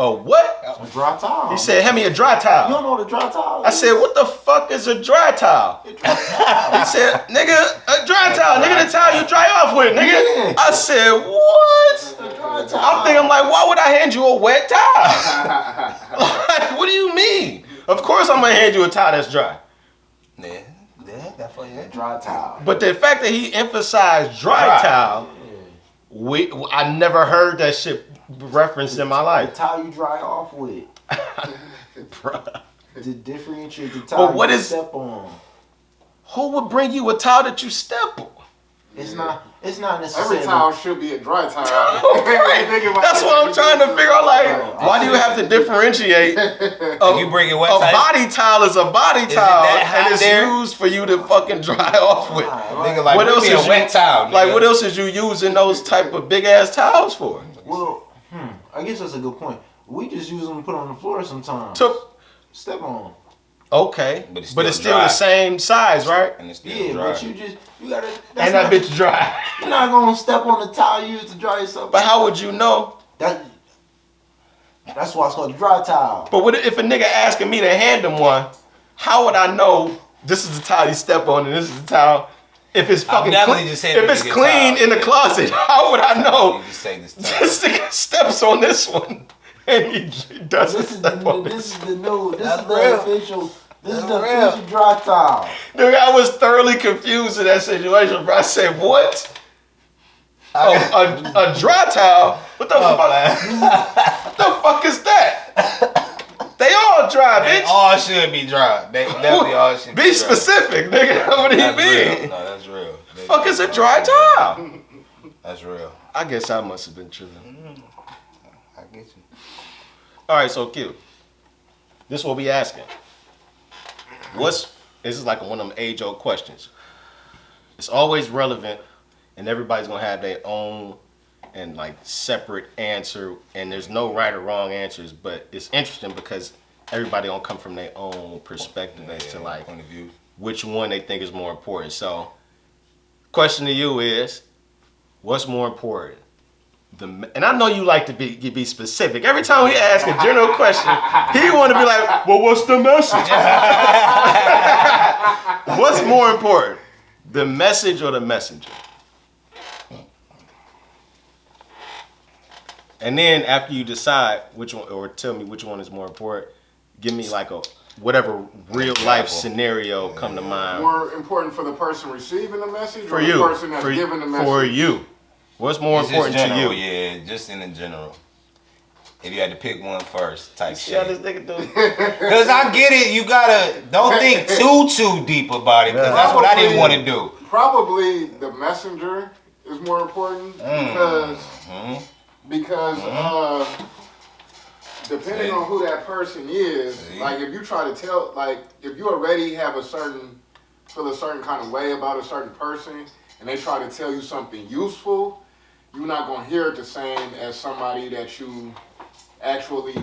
A what? A dry towel. He said, hand me a dry towel. You don't know what a dry towel is? I said, what the fuck is a dry towel? He said, nigga, a dry towel. Nigga, the towel you dry off with, nigga. I said, what? A dry towel. I'm like, why would I hand you a wet towel? Like, what do you mean? Of course I'm going to hand you a towel that's dry. Yeah, that's for you. Dry towel. But the fact that he emphasized dry towel, I never heard that shit referenced in my life. The towel you dry off with. Bruh. To differentiate the towel you step on. Who would bring you a towel that you step on? It's not necessarily. Every towel should be a dry towel. Right. That's what I'm trying to figure out. Like, why do you have to differentiate? You bring it wet. A body towel is a body towel, and it's used for you to fucking dry off with. Nigga, like, what else is a wet towel? Nigga. Like, what else is you using those type of big ass towels for? Well, I guess that's a good point. We just use them to put on the floor sometimes. Step on. Okay, but it's still the same size, right? And it's still dry. But you gotta. And that bitch dry. You're not gonna step on the towel you use to dry yourself. But how would you know? That's why it's called a dry towel. But what if a nigga asking me to hand him one? How would I know this is the towel you step on and this is the towel? If it's fucking clean, if it's clean in the closet, how would I know? You just say this nigga steps on this one and he doesn't step on this. This is the official dry towel. Dude, I was thoroughly confused in that situation, bro. I said, what? A dry towel? What the fuck? What the fuck is that? They all dry, bitch. They all should be dry. They definitely all should be dry. Be specific, nigga. What do you mean? Real. No, that's real. Fuck is a dry towel? That's real. I guess I must have been tripping. I get you. All right, so Q. This is what we asking. This is like one of them age-old questions. It's always relevant, and everybody's gonna have their own and like separate answer, and there's no right or wrong answers, but it's interesting because everybody gonna come from their own perspective as to like point of view, which one they think is more important. So, question to you is, what's more important? And I know you like to be specific. Every time we ask a general question, he want to be like, well, what's the message? What's more important, the message or the messenger? And then after you decide which one, or tell me which one is more important, give me like a whatever real life scenario come to mind. More important for the person receiving the message, For or you, the person that's giving the message? For you, what's more It's important just to general, you? Yeah, just in the general. If you had to pick one first, type See how this shit. nigga do? Cause I get it, you gotta don't think too deep about it. Cause that's what I didn't want to do. Probably the messenger is more important because depending on who that person is, like if you try to tell, like if you already have feel a certain kind of way about a certain person, and they try to tell you something useful, you're not gonna hear it the same as somebody that you actually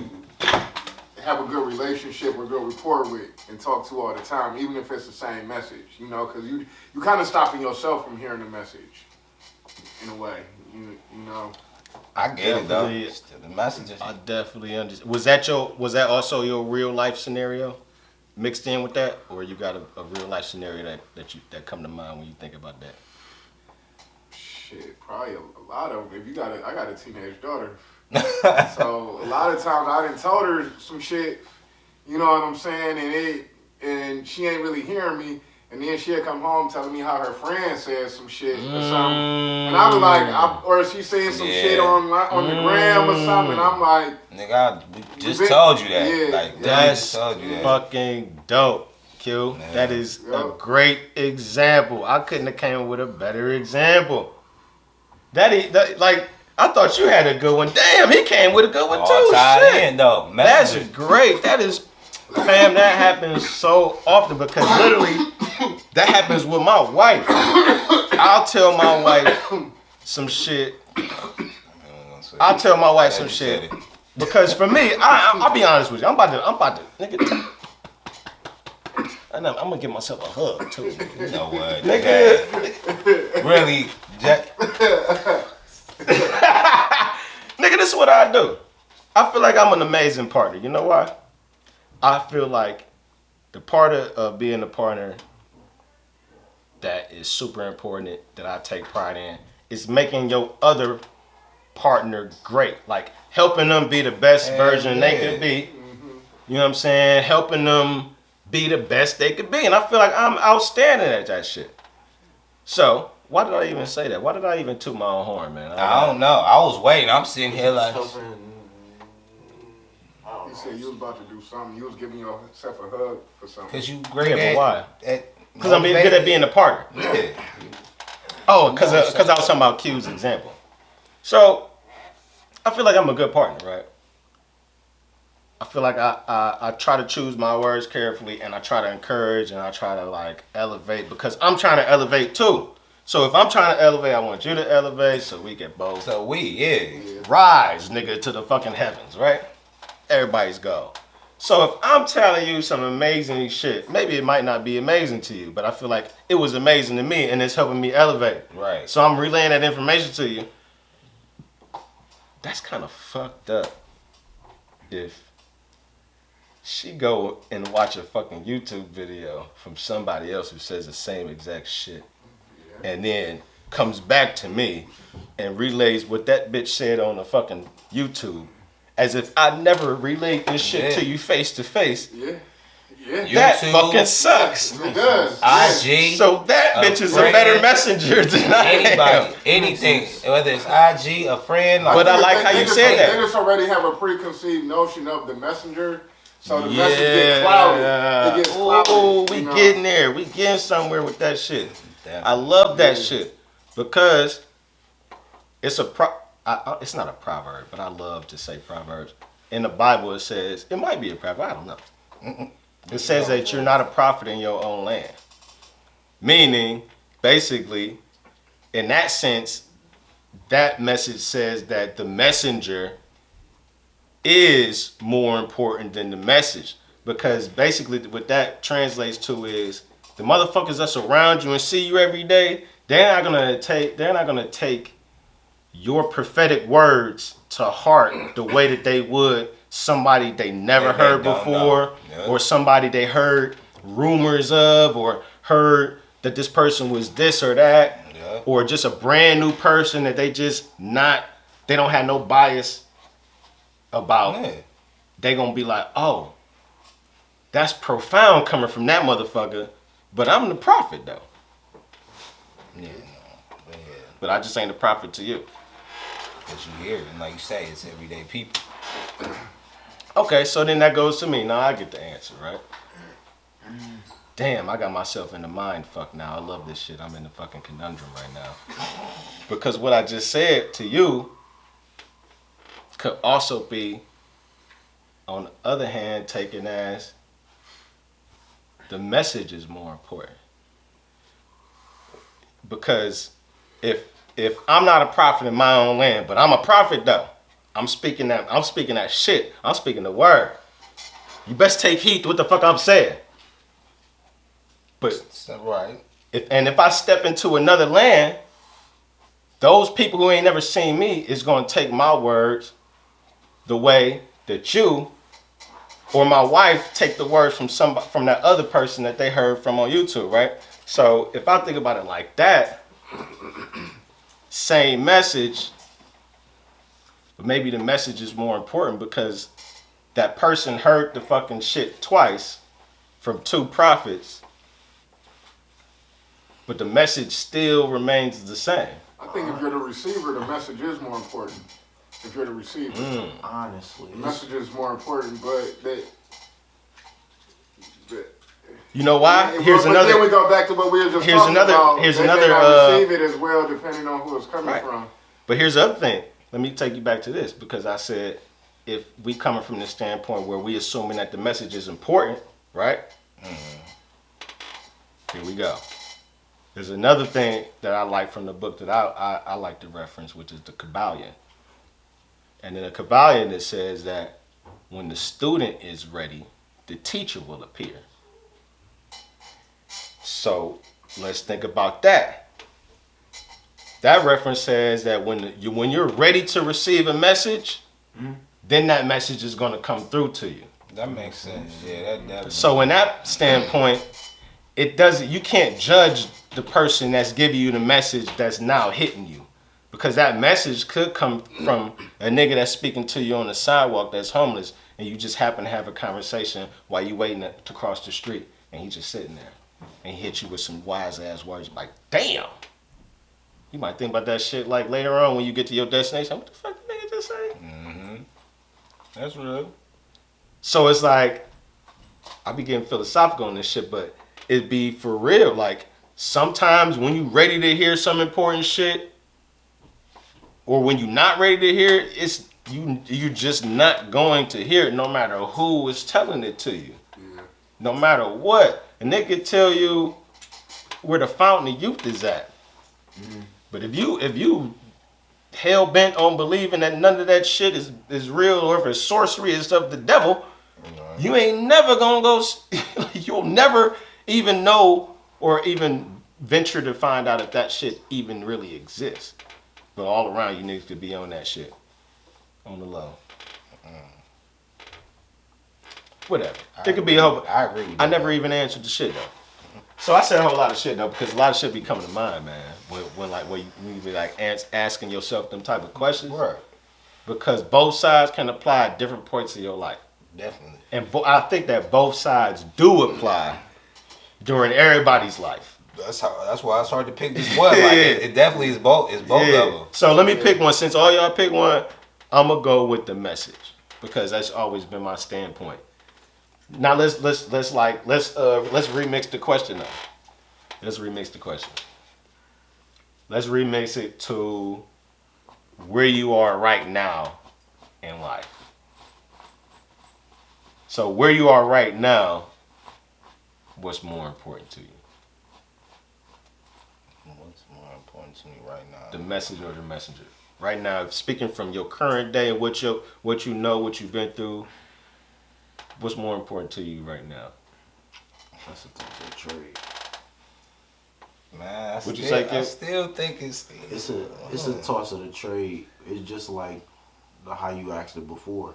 have a good relationship or good rapport with and talk to all the time, even if it's the same message, you know, because you kind of stopping yourself from hearing the message in a way, you know. I get it though. Definitely. Still the messages. I definitely understand. Was that also your real life scenario mixed in with that, or you got a real life scenario that come to mind when you think about that? Shit, probably a lot of them. If I got a teenage daughter, so a lot of times I done told her some shit, you know what I'm saying, and she ain't really hearing me, and then she'll come home telling me how her friend said some shit or something, and I was like, or she saying some shit on the gram or something, and I'm like, nigga, we just told you that. Yeah, like that's told you that. fucking dope, Q. Man. That is a great example. I couldn't have came with a better example. That like. I thought you had a good one. Damn, he came with a good one All too. tied Shit. in though. That's Messages. great. That is, fam, that happens so often because literally that happens with my wife. I'll tell my wife some shit. I'll tell my wife some shit. Because for me, I'll be honest with you. I'm about to, nigga. I'm gonna give myself a hug too. You know what? Nigga. Really, Jack. Nigga, this is what I do. I feel like I'm an amazing partner. You know why? I feel like the part of being a partner that is super important, that I take pride in, is making your other partner great. Like helping them be the best version they could be. You know what I'm saying? Helping them be the best they could be. And I feel like I'm outstanding at that shit. So, why did I even say that? Why did I even toot my own horn, man? I don't know. I was waiting. I'm sitting here like. you said you was about to do something. You was giving yourself a hug for something. Cause you great Yeah, but at. why? Because I'm good at being a partner. Yeah. Oh, because I was talking about Q's example. So, I feel like I'm a good partner, right? I feel like I try to choose my words carefully, and I try to encourage, and I try to like elevate, because I'm trying to elevate too. So if I'm trying to elevate, I want you to elevate so we can both So rise, nigga, to the fucking heavens, right? Everybody's goal. So if I'm telling you some amazing shit, maybe it might not be amazing to you, but I feel like it was amazing to me, and it's helping me elevate. Right. So I'm relaying that information to you. That's kind of fucked up if she go and watch a fucking YouTube video from somebody else who says the same exact shit, and then comes back to me and relays what that bitch said on the fucking YouTube, as if I never relayed this shit to you face to face. Yeah. That YouTube, fucking sucks. It does. IG. So that bitch is a better messenger than I am. Anybody, anything, whether it's IG, a friend. Like, But I like how you said that. They just already have a preconceived notion of the messenger, so the message gets clouded. It gets clouded. Oh, we getting there. We getting somewhere with that shit. I love that shit because it's it's not a proverb, but I love to say proverbs. In the Bible, it says, it might be a proverb, I don't know. It says that you're not a prophet in your own land. Meaning, basically, in that sense, that message says that the messenger is more important than the message. Because basically what that translates to is the motherfuckers that surround you and see you every day, they're not gonna take your prophetic words to heart the way that they would somebody they never heard before, or somebody they heard rumors of, or heard that this person was this or that, or just a brand new person that they don't have no bias about, they gonna be like, oh, that's profound coming from that motherfucker, but I'm the prophet though. Yeah. But I just ain't the prophet to you. Because you hear it, and like you say, it's everyday people. Okay, so then that goes to me. Now I get the answer, right? Damn, I got myself in the mind fuck now. I love this shit. I'm in the fucking conundrum right now. Because what I just said to you could also be, on the other hand, taken as the message is more important. Because if I'm not a prophet in my own land, but I'm a prophet though, I'm speaking that shit. I'm speaking the word. You best take heed to what the fuck I'm saying. But right. If I step into another land, those people who ain't never seen me is gonna take my words the way that you or my wife take the words from that other person that they heard from on YouTube, right? So if I think about it like that, same message, but maybe the message is more important because that person heard the fucking shit twice from two prophets, but the message still remains the same. I think if you're the receiver, the message is more important. If you're the receiver, honestly, the message is more important. But you know why? Then we go back to what we were just talking about. Here's they another. May not receive it as well, depending on who it's coming from. But here's the other thing. Let me take you back to this because I said if we coming from the standpoint where we assuming that the message is important, right? Here we go. There's another thing that I like from the book that I like to reference, which is the Kabbalion. And in the Kabbalion, it says that when the student is ready, the teacher will appear. So let's think about that. That reference says that when you're ready to receive a message, then that message is going to come through to you. That makes sense. Yeah, that. So in that standpoint, you can't judge the person that's giving you the message that's now hitting you. Because that message could come from a nigga that's speaking to you on the sidewalk that's homeless, and you just happen to have a conversation while you waiting to cross the street, and he's just sitting there, and he hits you with some wise ass words like, damn. You might think about that shit like later on when you get to your destination. What the fuck did nigga just say? That's real. So it's like, I be getting philosophical on this shit, but it be for real. Like, sometimes when you ready to hear some important shit, or when you're not ready to hear it, you're just not going to hear it no matter who is telling it to you. Yeah. No matter what. And they could tell you where the fountain of youth is at. But if you hell bent on believing that none of that shit is real, or if it's sorcery and stuff, the devil, you ain't never gonna go. You'll never even know or even venture to find out if that shit even really exists. But all around you niggas could be on that shit, on the low. Whatever. There could be a whole. I agree. I never even answered the shit though. So I said a whole lot of shit though, because a lot of shit be coming to mind, man. When you be like asking yourself them type of questions. Right. Because both sides can apply at different points of your life. Definitely. And I think that both sides do apply during everybody's life. That's why it's hard to pick this one. Like it definitely is both. It's both of them. So let me pick one. Since all y'all pick one, I'm gonna go with the message because that's always been my standpoint. Now let's remix the question though. Let's remix the question. Let's remix it to where you are right now in life. So where you are right now, what's more important to you? What's more important to me right now? The message or the messenger? Right now, speaking from your current day and what you know, what you've been through, what's more important to you right now? That's a toss of trade. Man, I still think it's a toss of the trade. It's just like how you asked it before.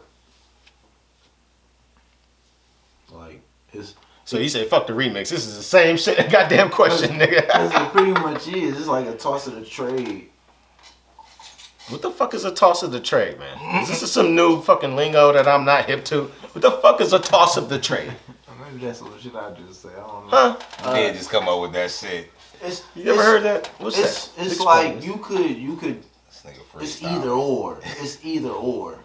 Like it's. So you say fuck the remix. This is the same shit. Goddamn question, nigga. It pretty much is. It's like a toss of the trade. What the fuck is a toss of the tray, man? Is this some new fucking lingo that I'm not hip to? What the fuck is a toss of the tray? Maybe that's some shit I just say. I don't know. Huh? You did just come up with that shit. You ever heard that? What's It's that? it's Explain. like you could This nigga it's freestyle. either or. It's either or.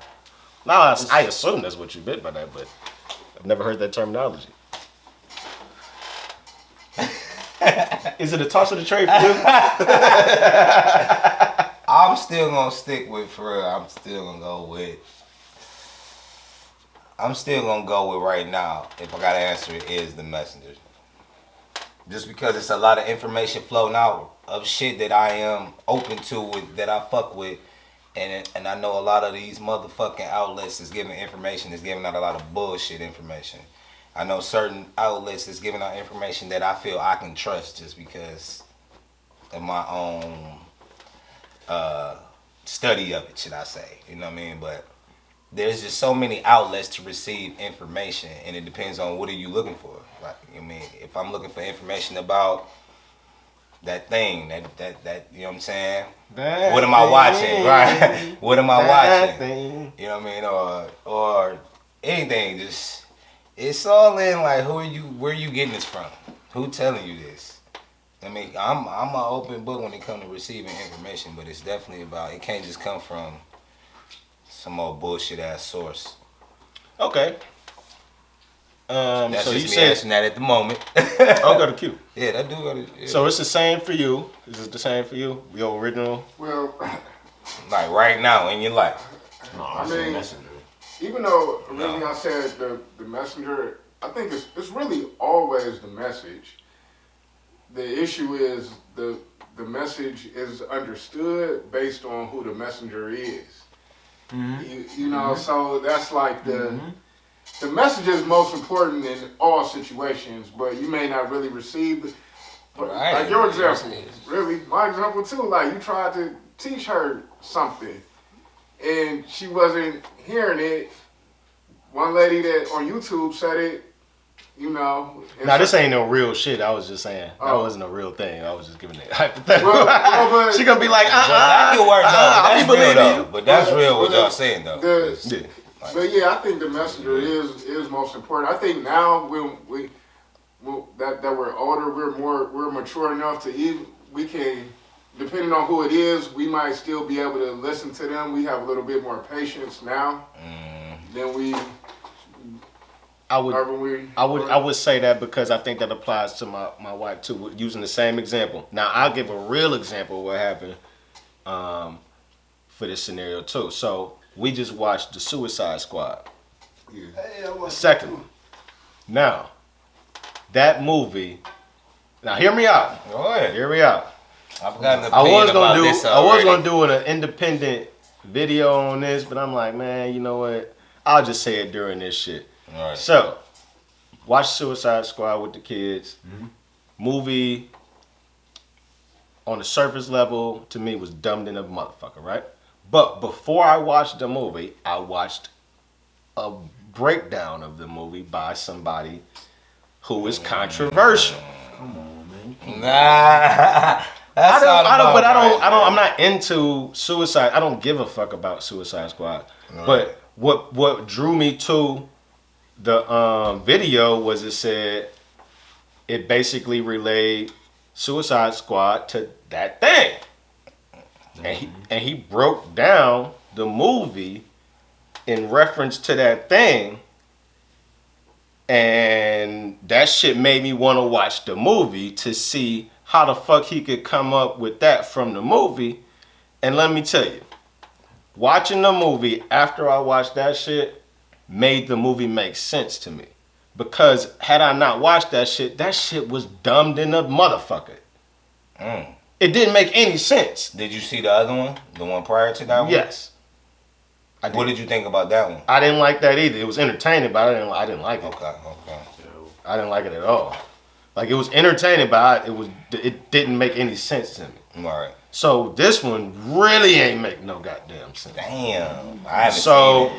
Now I assume that's what you meant by that, but I've never heard that terminology. Is it a toss of the tray for you? I'm still gonna stick with, for real. I'm still gonna go with right now. If I gotta answer it, is the messenger. Just because it's a lot of information floating out of shit that I am open to, that I fuck with, and I know a lot of these motherfucking outlets is giving information, is giving out a lot of bullshit information. I know certain outlets is giving out information that I feel I can trust just because of my own study of it, should I say. You know what I mean? But there's just so many outlets to receive information, and it depends on what are you looking for. Like, I mean, if I'm looking for information about that thing, that you know what I'm saying? What am I watching? Right? What am I watching? You know what I mean? Or anything, just it's all in like where are you getting this from? Who telling you this? I mean, I'm an open book when it comes to receiving information, but it's definitely about, it can't just come from some old bullshit ass source. Okay. That's So just you me said answering that at the moment. I'll go to Q. Yeah, that do go to. Yeah. So it's the same for you. Is it the same for you? Your original? Well, Like right now in your life. No, I I say mean- messenger. even though originally I said the messenger, I think it's really always the message. The issue is the message is understood based on who the messenger is. You know, so that's like the message is most important in all situations, but you may not really receive the, but Right. like your example, Yes, it is. really, my example too, like you tried to teach her something and she wasn't hearing it. One lady that on YouTube said it, you know. and Now so- this ain't no real shit. I was just saying that Oh. wasn't a real thing. I was just giving it hypothetical. Well, but- she gonna be like, But that could work though. I That's believe real though. you. But that's But- real what but y'all saying though. the- Yeah. But yeah, I think the messenger is most important. I think now when that we're older, we're mature enough to even we can, depending on who it is, we might still be able to listen to them. We have a little bit more patience now than we I would are when we. I would say that because I think that applies to my wife too, using the same example. Now I'll give a real example of what happened for this scenario too. So we just watched the Suicide Squad. The second one. Now, that movie. Now hear me out. Go ahead. Hear me out. I've got an I opinion was about gonna this do. I was already. gonna do an independent video on this, but I'm like, man, you know what? I'll just say it during this shit. All right. So, watch Suicide Squad with the kids. Movie on the surface level to me was dumbed in a motherfucker, right? But before I watched the movie, I watched a breakdown of the movie by somebody who is controversial. Nah. That's I'm not into suicide. I don't give a fuck about Suicide Squad. But what drew me to the video was it said it basically relayed Suicide Squad to that thing. And he broke down the movie in reference to that thing. And that shit made me want to watch the movie to see how the fuck he could come up with that from the movie. And let me tell you, watching the movie after I watched that shit made the movie make sense to me. Because had I not watched that shit was dumbed in a motherfucker. It didn't make any sense. Did you see the other one? The one prior to that one? Yes. What did you think about that one? I didn't like that either. It was entertaining, but I didn't like it. Okay. I didn't like it at all. Like, it was entertaining, but it didn't make any sense to me. All right. So this one really ain't make no goddamn sense. Damn. I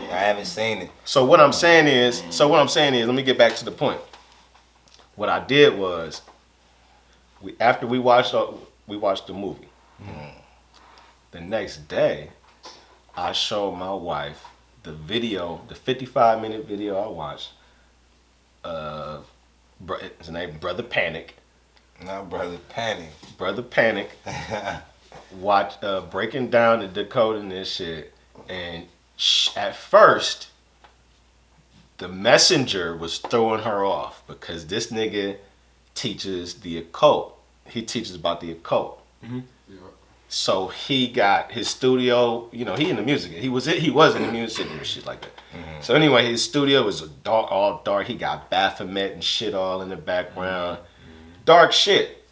haven't seen it. So what I'm saying is, let me get back to the point. What I did was, after we watched the movie, the next day, I showed my wife the video, the 55-minute video I watched of his name Brother Panic. Not Brother Panic. Brother Panic. Watch breaking down and decoding this shit, and at first the messenger was throwing her off because this nigga teaches the occult. He teaches about the occult. Mm-hmm. Yeah. So he got his studio. You know, he in the music. He was in the music and shit like that. Mm-hmm. So anyway, his studio was dark, all dark. He got Baphomet and shit all in the background. Mm-hmm. Dark shit.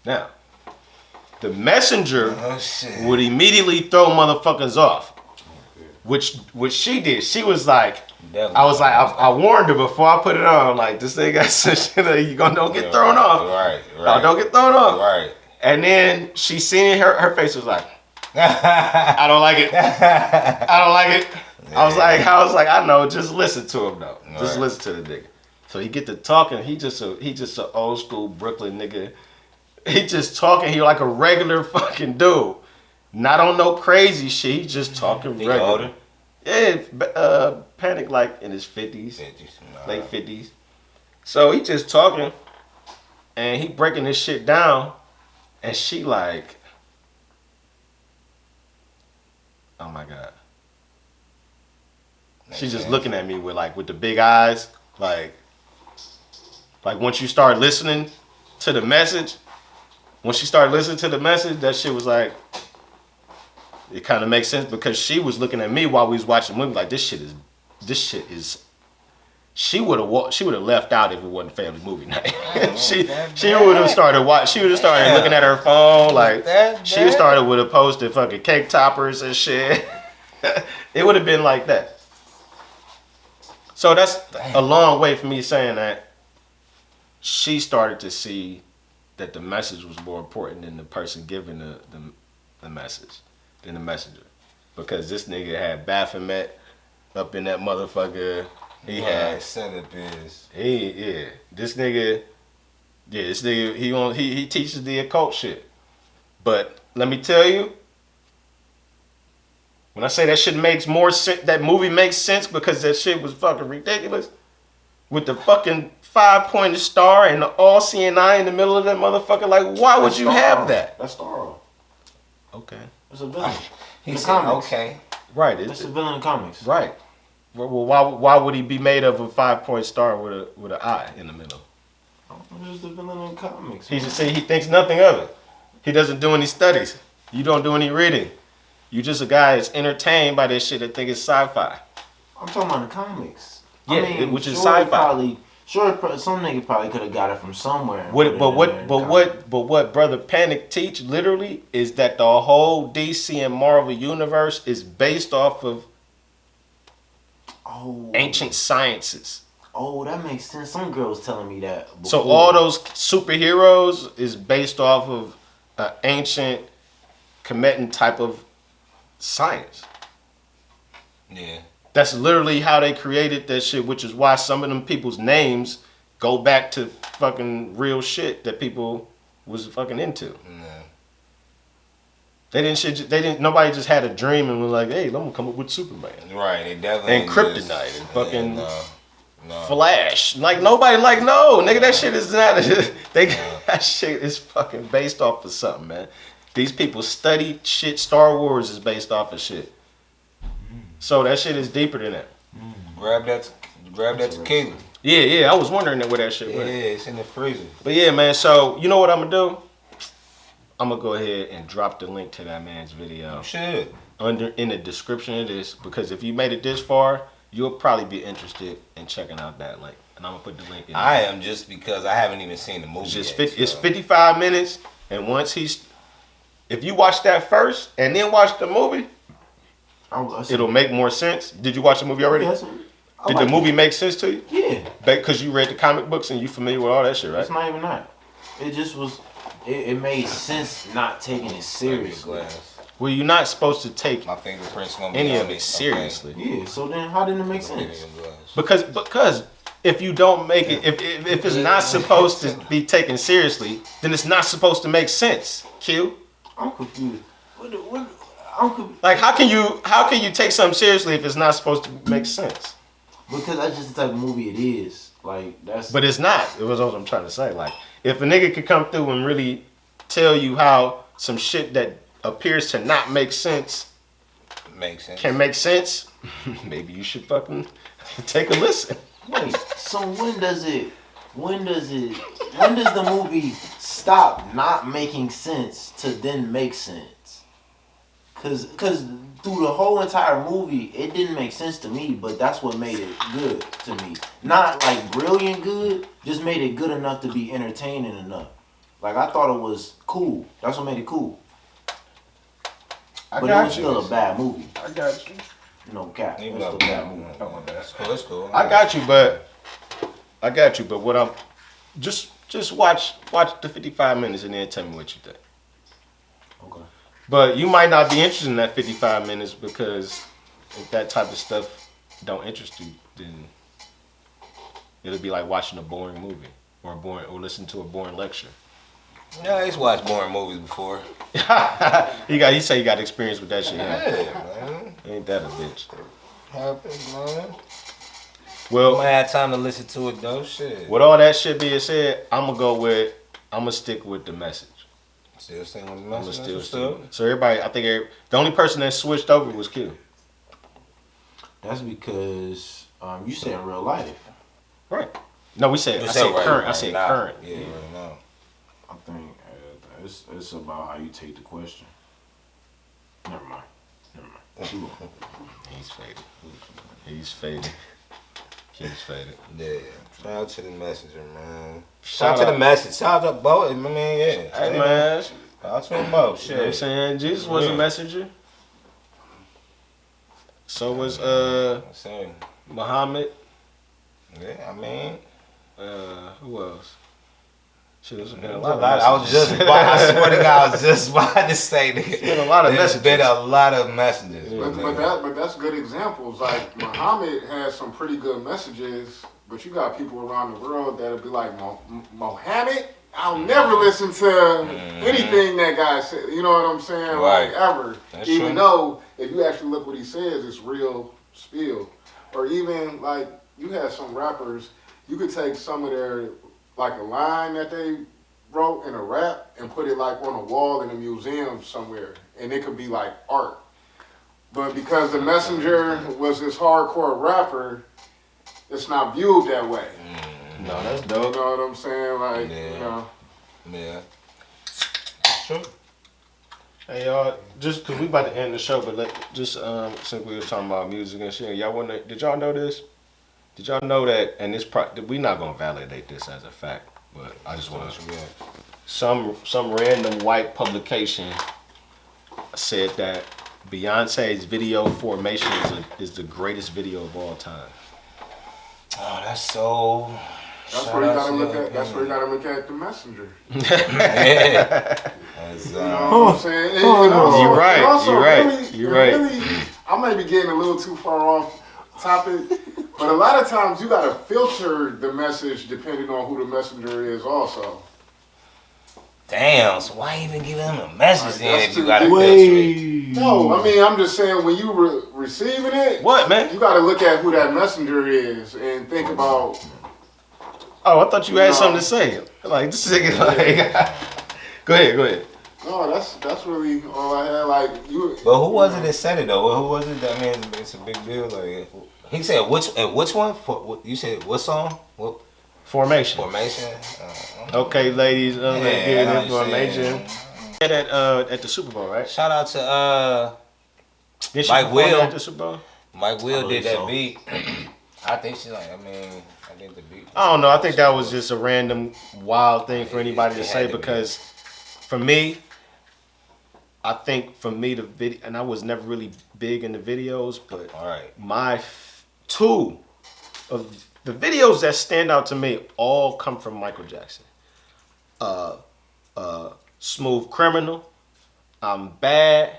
Now, the messenger would immediately throw motherfuckers off. Which she did. She was like, I warned her before I put it on. Like, this thing got some shit that you don't get thrown off. Right. Oh, don't get thrown off. Right. And then she seen her face was like, I don't like it. I don't like it. I was like, I know, just listen to him though. Just Right. listen to the nigga. So he get to talking, he just a old school Brooklyn nigga. He just talking, he like a regular fucking dude. Not on no crazy shit, he just talking regular. Older? Yeah, Panic like in his 50s, late 50s. So he just talking, and he breaking this shit down, and she like, oh my God. She's just looking at me with the big eyes, like once you start listening to the message, that shit was like, it kind of makes sense because she was looking at me while we was watching the movie like this shit is. She would have left out if it wasn't family movie night. she would have started looking at her phone like she would have posted fucking cake toppers and shit. It would have been like that. So that's a long way from me saying that she started to see that the message was more important than the person giving the message, than the messenger. Because this nigga had Baphomet up in that motherfucker. He had setup is. This nigga he teaches the occult shit. But let me tell you, when I say that shit makes more sense, that movie makes sense because that shit was fucking ridiculous. With the fucking 5-pointed star and the all-seeing eye in the middle of that motherfucker, like, why would you have that? That's Starro. Okay. That's a villain. He In said, comics. okay. Right. That's a villain in comics. Right. Well, why would he be made of a 5-point star with an eye in the middle? I'm just a villain in comics. He just say he thinks nothing of it. He doesn't do any studies. You don't do any reading. You just a guy that's entertained by this shit that think it's sci-fi. I'm talking about the comics. Yeah, I mean, which is sure, sci-fi. Some nigga probably could have got it from somewhere. and What, put it in there in comics. what Brother Panic teach literally is that the whole DC and Marvel universe is based off of ancient sciences. Oh, that makes sense. Some girl was telling me that before. So all those superheroes is based off of an ancient Kemetan type of science. Yeah. That's literally how they created that shit, which is why some of them people's names go back to fucking real shit that people was fucking into. Yeah. Nobody just had a dream and was like, hey, I'm gonna come up with Superman. Right. It definitely. And Kryptonite and fucking no. Flash. Like, nobody, like, no, nigga, that shit is not, that shit is fucking based off of something, man. These people studied shit. Star Wars is based off of shit. So that shit is deeper than that. Grab that tequila. Yeah, I was wondering where that shit Yeah, went. it's in the freezer. But yeah, man, so you know what I'm gonna do? I'm gonna go ahead and drop the link to that man's video You should. in the description of this, because if you made it this far, you'll probably be interested in checking out that link. And I'm gonna put the link in. I am, just because I haven't even seen the movie It's just yet, it's so. 55 minutes, and if you watch that first and then watch the movie, it'll make more sense. Did you watch the movie already? Yes, Did the movie make sense to you? Yeah. Because you read the comic books and you familiar with all that shit, right? It's not even that. It just was. It made sense not taking it seriously. Well, you're not supposed to take My fingerprints gonna be any on of it seriously. Yeah. So then, how didn't it make sense? Because if you don't make it, if it's not supposed to be taken seriously, then it's not supposed to make sense. Q. I'm confused. Like, how can you take something seriously if it's not supposed to make sense? Because that's just the type of movie it is. Like, that's. But it's not. It was what I'm trying to say. Like, if a nigga could come through and really tell you how some shit that appears to not make sense can make sense, maybe you should fucking take a listen. Wait, so when does the movie stop not making sense to then make sense? Cause through the whole entire movie, it didn't make sense to me, but that's what made it good to me. Not like brilliant good, just made it good enough to be entertaining enough. Like, I thought it was cool. That's what made it cool. But it was still a bad movie. I got you. No cap. It was still a bad movie. That's cool. That's cool. I got you, but what I'm just watch the 55 minutes and then tell me what you think. Okay. But you might not be interested in that 55 minutes because if that type of stuff don't interest you, then it'll be like watching a boring movie or listening to a boring lecture. Yeah, I used to watch boring movies before. He say he got experience with that shit. Yeah, man. Ain't that a bitch? Happens, man. Well, I had time to listen to it though. Shit. with all that shit being said, I'm gonna stick with the message. Still singing with the I'm gonna message. still stick. So everybody, the only person that switched over was Q. That's because you said real life. Right. No, I said current. I said current. Yeah, right now. I think it's about how you take the question. Never mind. He's faded. He's faded. Yeah. Shout out to the messenger, man. Shout out to the message. Shout out to both. I mean, yeah. Hey, man. Shout out to them both. Shit. You know what I'm saying? Jesus was a messenger. So was Same. Muhammad. Yeah, I mean. Who else? Shit, there's been a A lot. lot. I swear to God, I was just about to say that. There's been a lot of messages. There's been a lot of messages. But that's good examples. Like Muhammad has some pretty good messages, but you got people around the world that'll be like, Muhammad, I'll never listen to anything that guy said. You know what I'm saying? Right. Like ever. That's even true. though if you actually look what he says, it's real spiel. Or even like you have some rappers, you could take some of their like a line that they wrote in a rap and put it like on a wall in a museum somewhere, and it could be like art. But because the messenger was this hardcore rapper, it's not viewed that way. No, that's You dope. know what I'm saying? Like, Yeah. you know. Yeah. True. Hey y'all, just cause we about to end the show, but since we were talking about music and shit, did y'all know this? Did y'all know that? And we not gonna validate this as a fact, but I just want to. Some random white publication said that Beyonce's video Formation is the greatest video of all time. Oh, that's so. That's where you gotta look at. That's where you gotta look at the messenger. Yeah. You know what I'm saying? And also, You're right. and also You're right. really- You're right. Really, I might be getting a little too far off topic, but a lot of times you gotta filter the message depending on who the messenger is. Also, Damn, so why even give him a message then That's if you too- got to filter it? no, I mean I'm just saying when you receiving it, What, man? you gotta look at who that messenger is and think about. Oh, I thought you had something to say. Like this nigga, like. Go ahead. No, that's really all I had. Like you. But who was it that said it though? Who was it? I mean, it's a big deal. Like he said, which one? You said what song? What Formation. formation? Okay, ladies, let's Yeah, get I information. At the Super Bowl, right? Shout out to Did she Mike perform Will. at the Super Bowl? Mike Will believe did that so. beat. I think she like. I think the beat. I don't know. I think that was just a random wild thing for anybody to It say had to be. because for me, I think for me the video, and I was never really big in the videos, but All right. my two of the videos that stand out to me all come from Michael Jackson. Smooth Criminal, I'm Bad,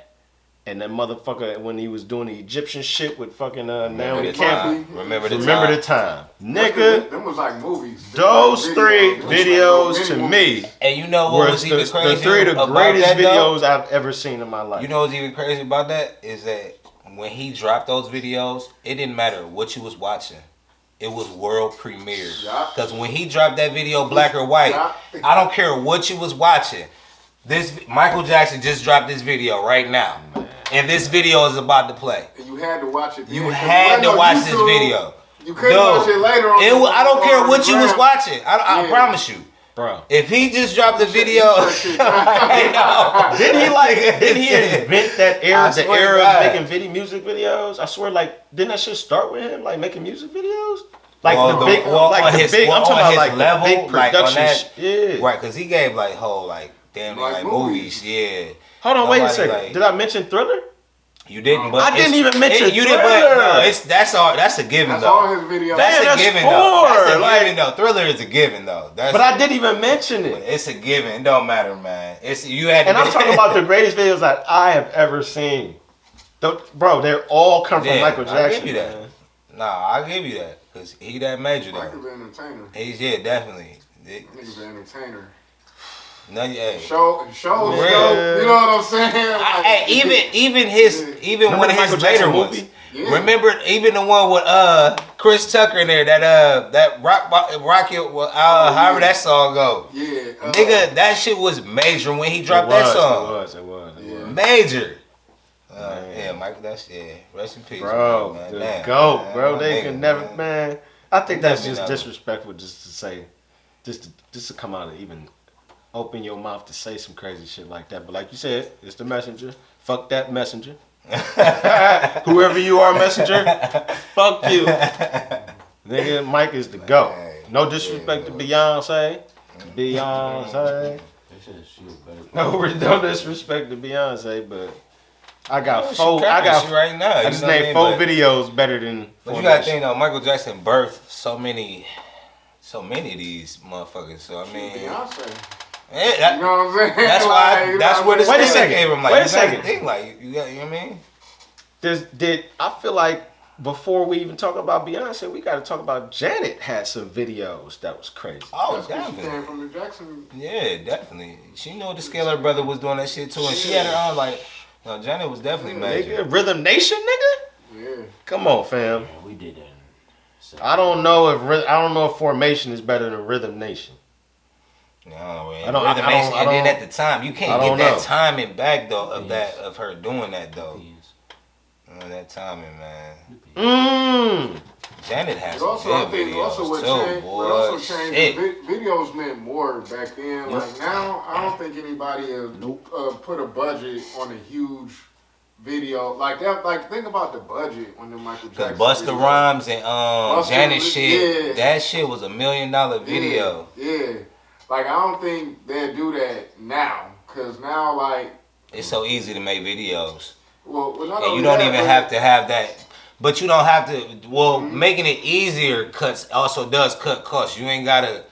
And that motherfucker, when he was doing the Egyptian shit with fucking Naomi the Campbell. time. Remember The time. Nigga, Them was like movies. those three Them was videos like to little me And you know were what was even the crazy three of the about greatest that, though? videos I've ever seen in my life. You know what's even crazy about that is that when he dropped those videos, it didn't matter what you was watching. It was world premiere. Yeah. Because when he dropped that video, black or white, Yeah. I don't care what you was watching. This Michael Jackson just dropped this video right now, and this video is about to play. And you had to watch it. You had to watch this video. You couldn't watch it later on. I don't care what you was gram. watching. I Yeah. promise you. Bro. If he just dropped the video, Didn't he invent that era, I the swear to era God. of making music videos? I swear, like, didn't that shit start with him, like, making music videos? Like, Well, the big, well, like, on the his- big, well, I'm talking on about, his like, level, the big like, on production that- shit. right? Because he gave like whole like damn near Like like movies. Yeah. Hold on, wait a Nobody, second. like- Did I mention Thriller? You didn't, but I didn't it's- even mention you didn't, but Thriller. no, that's all. That's a given That's though. all his videos. That's Man, a that's given four, though. That's a like- given though. Thriller is a given though. That's, But I didn't even mention it. It's a given. It don't matter, man. It's you had. To And I'm talking about the greatest videos that I have ever seen. Bro, they all come from Yeah, Michael I'll Jackson. give you that. man. Nah, I'll give you that because he that major though. Michael's an entertainer. He's definitely. Nigga's an entertainer. No, hey. Shows, real. you know what I'm saying? Like, Hey, even Yeah. one Remember of the his Michael later Jackson ones. movie? Yeah. Remember even the one with Chris Tucker in there that Rocky however that song go. Yeah. Nigga, that shit was major when he dropped that song. It was. Yeah. Major. Man. Yeah, Michael, that's rest in peace, Bro, man. the Damn, GOAT, man. bro. My They nigga, can never, man. I think that's Definitely just never. disrespectful just to say, just to come out and even open your mouth to say some crazy shit like that. But like you said, it's the messenger. Fuck that messenger. Whoever you are, messenger, fuck you. Nigga, Mike is the GOAT. No disrespect to Beyonce. Beyonce. No disrespect to Beyonce, but I got four. I got. right now. I you just know what named mean? four But- videos better than. But you Formation. gotta think though, Michael Jackson birthed so many of these motherfuckers. So I mean, Beyonce. yeah, You know what I'm saying? that's why. Like, That's where the Wait a stigma second. came from. Like, Wait a you gotta second. think like you got. You know what I mean? Did I feel like before we even talk about Beyonce, we got to talk about Janet had some videos that was crazy. Oh, That's 'cause she definitely. came from the Jackson. Yeah, definitely. She knew the Scalar brother was doing that shit too, and she had her own like. No, Janet was definitely major. Nigga, Rhythm Nation, nigga. Yeah. Come on, fam. Yeah, we did that. So, I don't know if Formation is better than Rhythm Nation. No, I don't- I don't- I and then don't- at the time, you I can't don't get that know. timing back though of Yes. that of her doing that though. Depends. That timing, man. Mmm. Janet has But some also, I good think videos also what too, changed, boy. what also changed, Shit. videos meant more back then. Like now, I don't think anybody has put a budget on a huge video like that. Like think about the budget on the Michael The Jackson. Busta video. Rhymes and Busta, Janet shit, yeah. that shit was $1 million video. Yeah. Like I don't think they'd do that now, cause now like It's so easy to make videos. well not And only you don't that, even but- have to have that. But you don't have to. Well, making it easier also does cut costs. You ain't gotta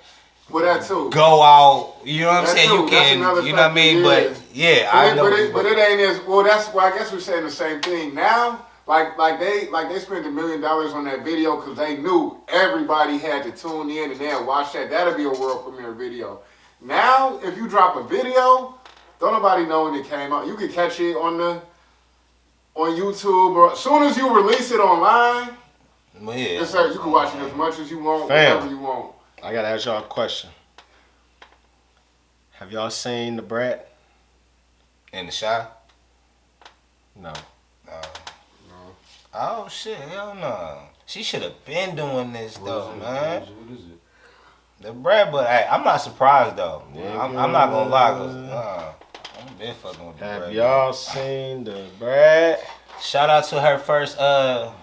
Well, that too. go out. You know what I'm That saying? too. You That's can. another You know what I mean? factor, But yeah, I know. But it ain't as well. That's why I guess we're saying the same thing now. Like they spent $1 million on that video because they knew everybody had to tune in and they'd watch that. That'll be a world premiere video. Now, if you drop a video, don't nobody know when it came out. You can catch it on YouTube, or as soon as you release it online, Well, yeah. it's like you can watch it as much as you want, Fam. whatever you want. I gotta ask y'all a question. Have y'all seen the Brat? In the shop. No. Oh shit! Hell no. She should have been doing this though, man. What is it? The bread, but hey, I'm not surprised though. Nigga. I'm not gonna lie, cause I'm been fucking with the Have bread. y'all seen the Brat? Shout out to her first her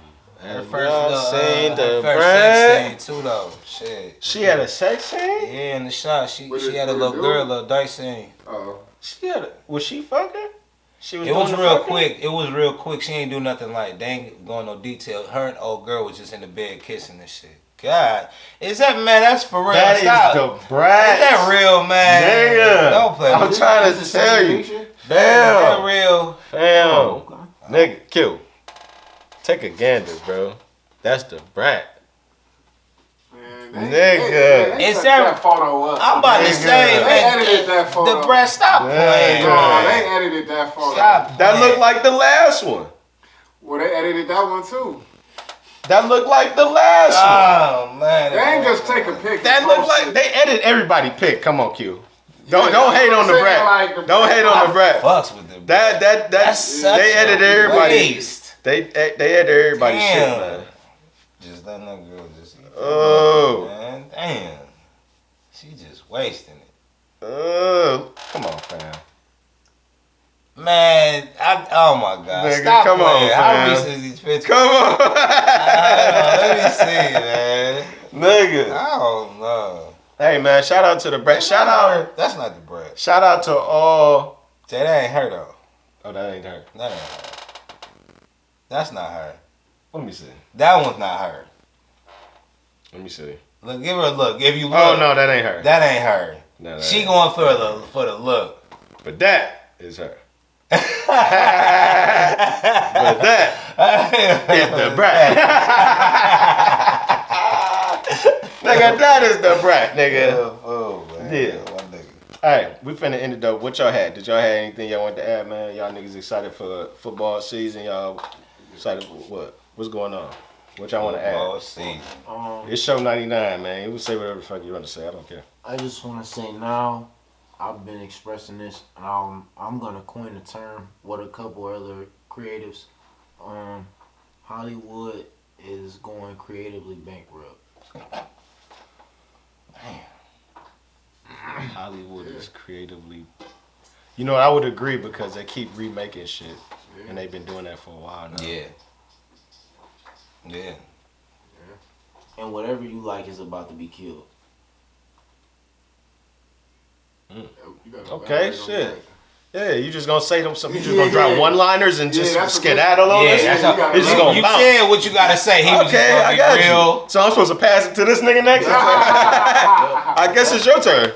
Have first y'all little, seen her the first Brat? sex scene too though. Shit. She had a sex scene? Yeah, in the shot, she What she it- had a what it little do? girl, a little dice scene. She had a, was she fucking? She was It was doing the real fucking? quick. It was real quick. She ain't do nothing like they ain't going no detail. Her and old girl was just in the bed kissing and shit. God, is that man? That's for real. That is Stop. the Brat. Is that real, man? Nigga. Don't play I'm with trying me. to tell you. Is that real? Fam. Okay. Nigga, Q. Take a gander, bro. That's the brat. Man, Nigga. they It's took that photo up. I'm about to Nigga. say, They man, edited that photo. the brat, stop playing, Nigga. No, man. they edited that photo. Stop. That playing. looked like the last one. Well, they edited that one too. That looked like the last one. Oh man. They ain't just take a pic. That and looked post like it. they edit everybody pick. Come on, Q. Don't Yeah, hate on I'm the saying, brat. like, Don't hate on the brat. Fucks with them. That's That's such they edited a everybody. waste. They edit everybody's shit, Damn. man. Just letting that girl just. Oh. Man, damn. She just wasting it. Oh, come on, fam. Man, oh my God. Nigga, Stop come on, playing. How fam. recent is these pictures? Come on, Let me see, man. nigga. I don't know. Hey, man, shout out to the brat. Shout out. That's not the bread. Shout out to all. Say that ain't her though. Oh, that ain't her. That ain't her. That's not her. Let me see. That one's not her. Let me see. Look, give her a look. If you look, Oh no, that ain't her. that ain't her. No, that She ain't. going for the look. But that is her. But that is the brat. Nigga, that is the brat, nigga. Oh man. Yeah. One nigga. Alright, we finna end it though. What y'all had? Did y'all have anything y'all wanted to add, man? Y'all niggas excited for football season? Y'all excited for what? What's going on? What y'all want to Oh, add? see. It's show 99, man. You can say whatever the fuck you want to say. I don't care. I just want to say now, I've been expressing this, and I'm gonna coin the term with a couple other creatives. Hollywood is going creatively bankrupt. Hollywood is creatively. You know, I would agree because they keep remaking shit, and they've been doing that for a while now. Yeah. Yeah. And whatever you like is about to be killed. You gotta Okay, elaborate on shit. that. Yeah, you just gonna say them something. You just Yeah, gonna drop yeah. one-liners and Yeah, just that's what skedaddle on Yeah, this? that's you how, gotta It's just gonna you bounce. said what you gotta say. He was just Okay, gonna I be got real. you. So I'm supposed to pass it to this nigga next? I guess it's your turn.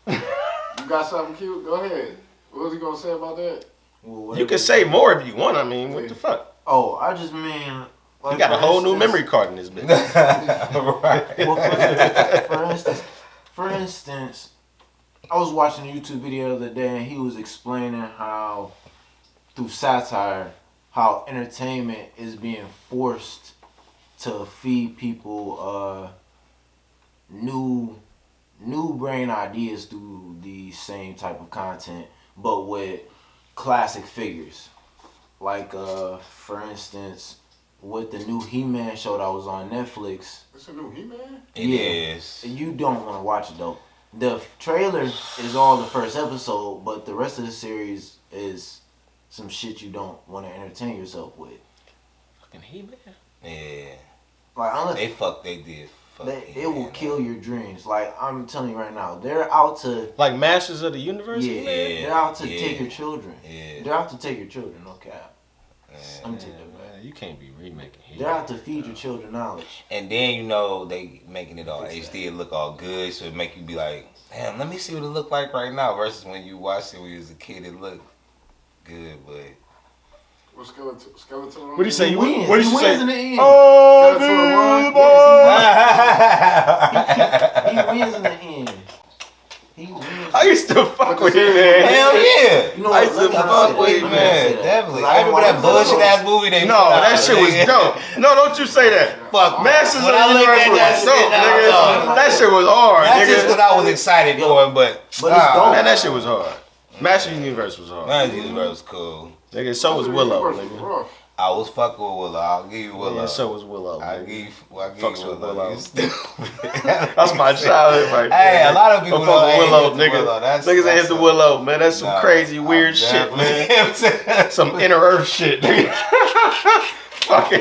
You got something cute? Go ahead. What was he gonna say about that? Well, You can say more if you want. I mean, what the fuck? Oh, I just mean. Like, You got a for whole new instance- memory card in this bitch. Right. Well, for instance, I was watching a YouTube video the other day, and he was explaining how, through satire, how entertainment is being forced to feed people new brain ideas through the same type of content, but with classic figures. Like, for instance, with the new He-Man show that was on Netflix. It's a new He-Man? It is. You don't want to watch it though. The trailer is all the first episode, but the rest of the series is some shit you don't want to entertain yourself with. Fucking He-Man. Yeah. Like unless They did. Fuck it will kill your dreams. Like I'm telling you right now, they're out to Like Masters of the Universe? yeah, He-Man? they're out to Yeah. take your children. Yeah. They're out to take your children. No cap. Yeah. I'm gonna take that back. Man, you can't be remaking He-Man. They're out to feed your children knowledge. And then you know they making it all HD, it look all good, so it make you be like, damn, let me see what it look like right now. Versus when you watched it when you was a kid, it looked good, but What skeleton? What do you say? He wins. What did He you wins say? in the end. Oh, He wins in the end. He wins. I used to fuck with you He-Man. say? hell yeah. You know I what? used to Let me fuck not say that. with Let me not say Man, that. definitely. 'Cause I remember that don't bullshit wanna- ass movie they No, put out, that shit was nigga. dope. No, don't you say that. Fuck, Masters of when the I looked Universe at was that dope, shit, I nigga. was That shit was hard, That's just because nigga. I was excited for it, but But it's dope. Man, that shit was hard. Masters of the Universe was hard. Man, Jesus was cool. Nigga, so was Willow, nigga. I was fucking with Willow. I'll give you Willow. Yeah, so was Willow. I nigga. give you Fucks with Willow. Willow. You stupid. That's my childhood right there. Hey, a lot of people I'm fucking ain't Willow, hit the nigga. Willow. Niggas ain't hit the Willow, man. That's some Nah, crazy, weird I'm shit, man. definitely- Some inner earth shit, nigga. Fucking.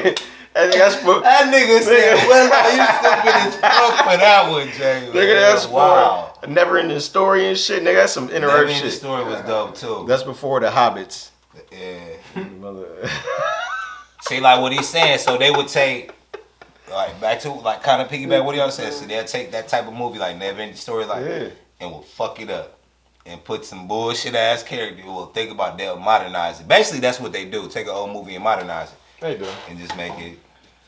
I think that's for. That nigga said, Willow, you stupid as fuck for that one, Jay. Nigga, that's wow. for never ending story and shit. Nigga, that's some inner That earth mean the shit. story was dope too. That's before the Hobbits. Yeah. Mother- See, like what he's saying, so they would take, like, back to, like, kind of piggyback what y'all said. So they'll take that type of movie, like, never ending story, like, Yeah. and will fuck it up. and put some bullshit ass character. Well, think about they'll modernize it. Basically, that's what they do. Take an old movie and modernize it. They do. And just make it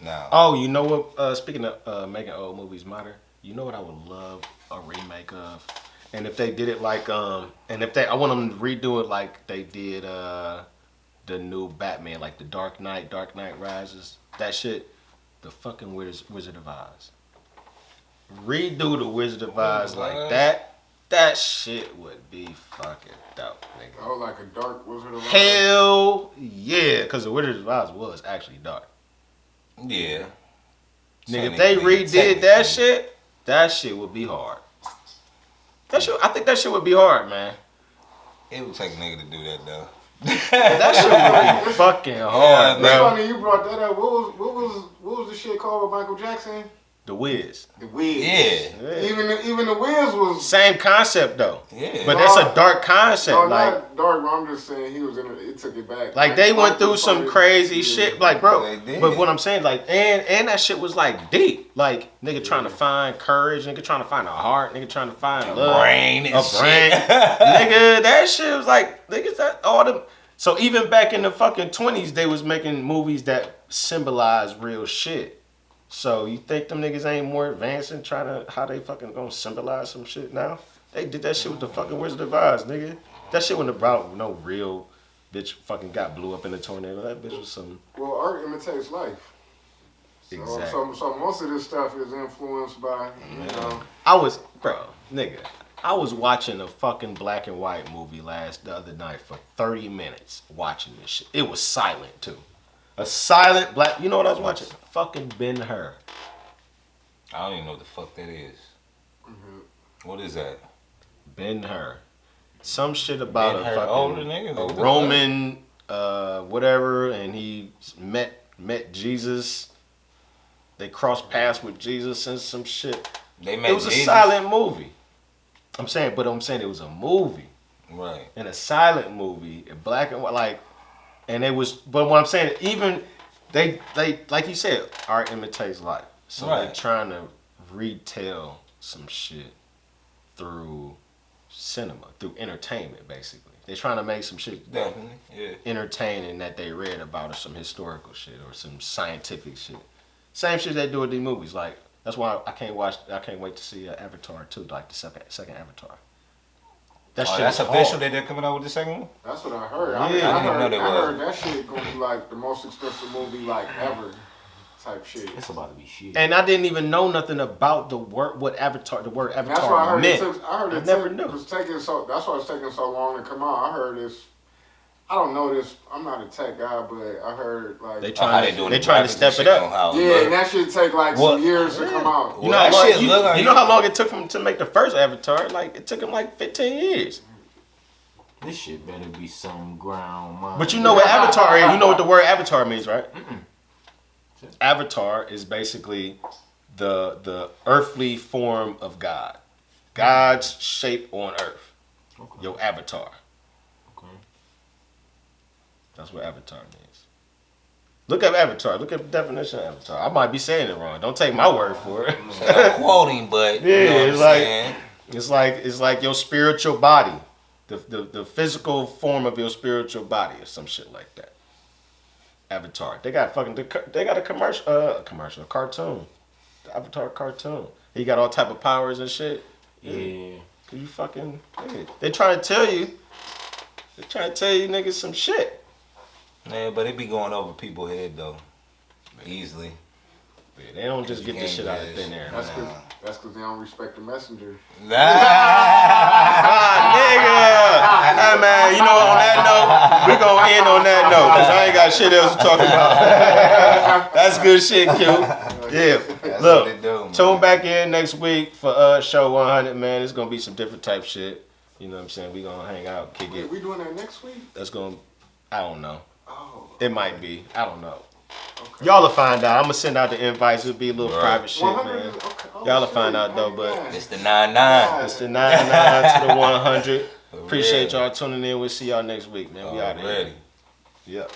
now. Oh, you know what? Speaking of making old movies modern, you know what I would love a remake of, and if they did it like I want them to redo it like they did the new Batman, like the Dark Knight Rises. That shit, the fucking Wizard of Oz. Redo the Wizard of Oz like that. That shit would be fucking dope, nigga. Oh, like a dark Wizard of Oz? Hell yeah, because the Wizard of Oz was actually dark. Yeah. Nigga, if they redid that shit would be hard. I think that shit would be hard, man. It would take a nigga to do that though. That shit would be fucking hard, It's bro. funny you brought that up. What was the shit called with Michael Jackson? The Wiz. The Wiz. Yeah. Even the Wiz was Same concept though. Yeah. But that's a dark concept. no, like not dark. But I'm just saying he was in it. It took it back. Like they went through some Michael crazy yeah. shit, like bro. They did. But what I'm saying, like, and that shit was like deep, like nigga trying to find courage, nigga trying to find a heart, nigga trying to find love, brain and a shit. brain, nigga. That shit was like, niggas that all them. So even back in the fucking 20s, they was making movies that symbolize real shit. So you think them niggas ain't more advanced in trying to how they fucking gonna symbolize some shit now? They did that shit with the fucking Wizard of Oz, nigga. That shit wasn't about no real bitch fucking got blew up in a tornado. That bitch was some. Well, art imitates life. Exactly. So most of this stuff is influenced by, you know. I was watching a fucking black and white movie the other night for 30 minutes watching this shit. It was silent too. A silent black. You know what I was watching? Fucking Ben-Hur. I don't even know what the fuck that is. Mm-hmm. What is that? Ben-Hur. Some shit about Ben-Hur, a older fucking nigga, a what the Roman whatever, and he met Jesus. They crossed paths with Jesus and some shit. They made It was a Jesus? silent movie. I'm saying it was a movie. Right. In a silent movie, in black and white, like, and it was. But what I'm saying, even they like you said, art imitates life. So they're Right. trying to retell some shit through cinema, through entertainment, basically. They're trying to make some shit Definitely. Yeah. entertaining that they read about, or some historical shit, or some scientific shit. Same shit they do with these movies. Like that's why I can't wait to see Avatar 2, like the second Avatar. That shit That's is official hard. that they're coming out with the second one? That's what I heard. Yeah. I I didn't know they I was. heard that shit gonna be like the most expensive movie like ever, type shit. It's about to be shit. And I didn't even know nothing about the word Avatar That's why I Avatar heard meant. I heard I it never knew. was taking so. That's why it's taking so long to come out. I heard this. I don't know this. I'm not a tech guy, but I heard like. They How trying they to doing they the trying to graphics step and it shit up. on how it Yeah, look. and that should take like Well, some years to come out. You know, Well, how that long, shit look like you know how long it took them to make the first Avatar? Like it took them like 15 years. This shit better be some ground mine. But you know what Avatar is? You know what the word Avatar means, right? Avatar is basically the earthly form of God. God's shape on earth. Okay. Your avatar. Okay. That's what Avatar means. Look up Avatar. Look up the definition of Avatar. I might be saying it wrong. Don't take my word for it. I'm quoting, but Yeah, you know what it's I'm like- saying? It's like your spiritual body, the physical form of your spiritual body, or some shit like that. Avatar. They got a commercial, a cartoon, the Avatar cartoon. He got all type of powers and shit. Yeah. Cause you fucking. Yeah. They trying to tell you niggas some shit. Yeah, but it be going over people's head though, easily. Yeah, they don't just get this shit out of thin air. That's Man. because they don't respect the messenger. Nah. Ah, nigga! Hey man, you know, on that note, we gonna end on that note, cause I ain't got shit else to talk about. That's good shit, Q. Yeah. That's Look, what they do, man. tune back in next week for show 100, man. It's gonna be some different type shit. You know what I'm saying? We gonna hang out, kick Wait, it. we doing that next week? That's gonna, I don't know. Oh. It might be. I don't know. Okay. Y'all will find out. I'm gonna send out the invites. It'll be a little Right. private shit, 100 man. is- okay. Oh, Y'all will shit. find out though, but It's the 9-9. it's the 99 to the 100. For Appreciate real. y'all tuning in. We'll see y'all next week, man. We out of here. Already. Yep.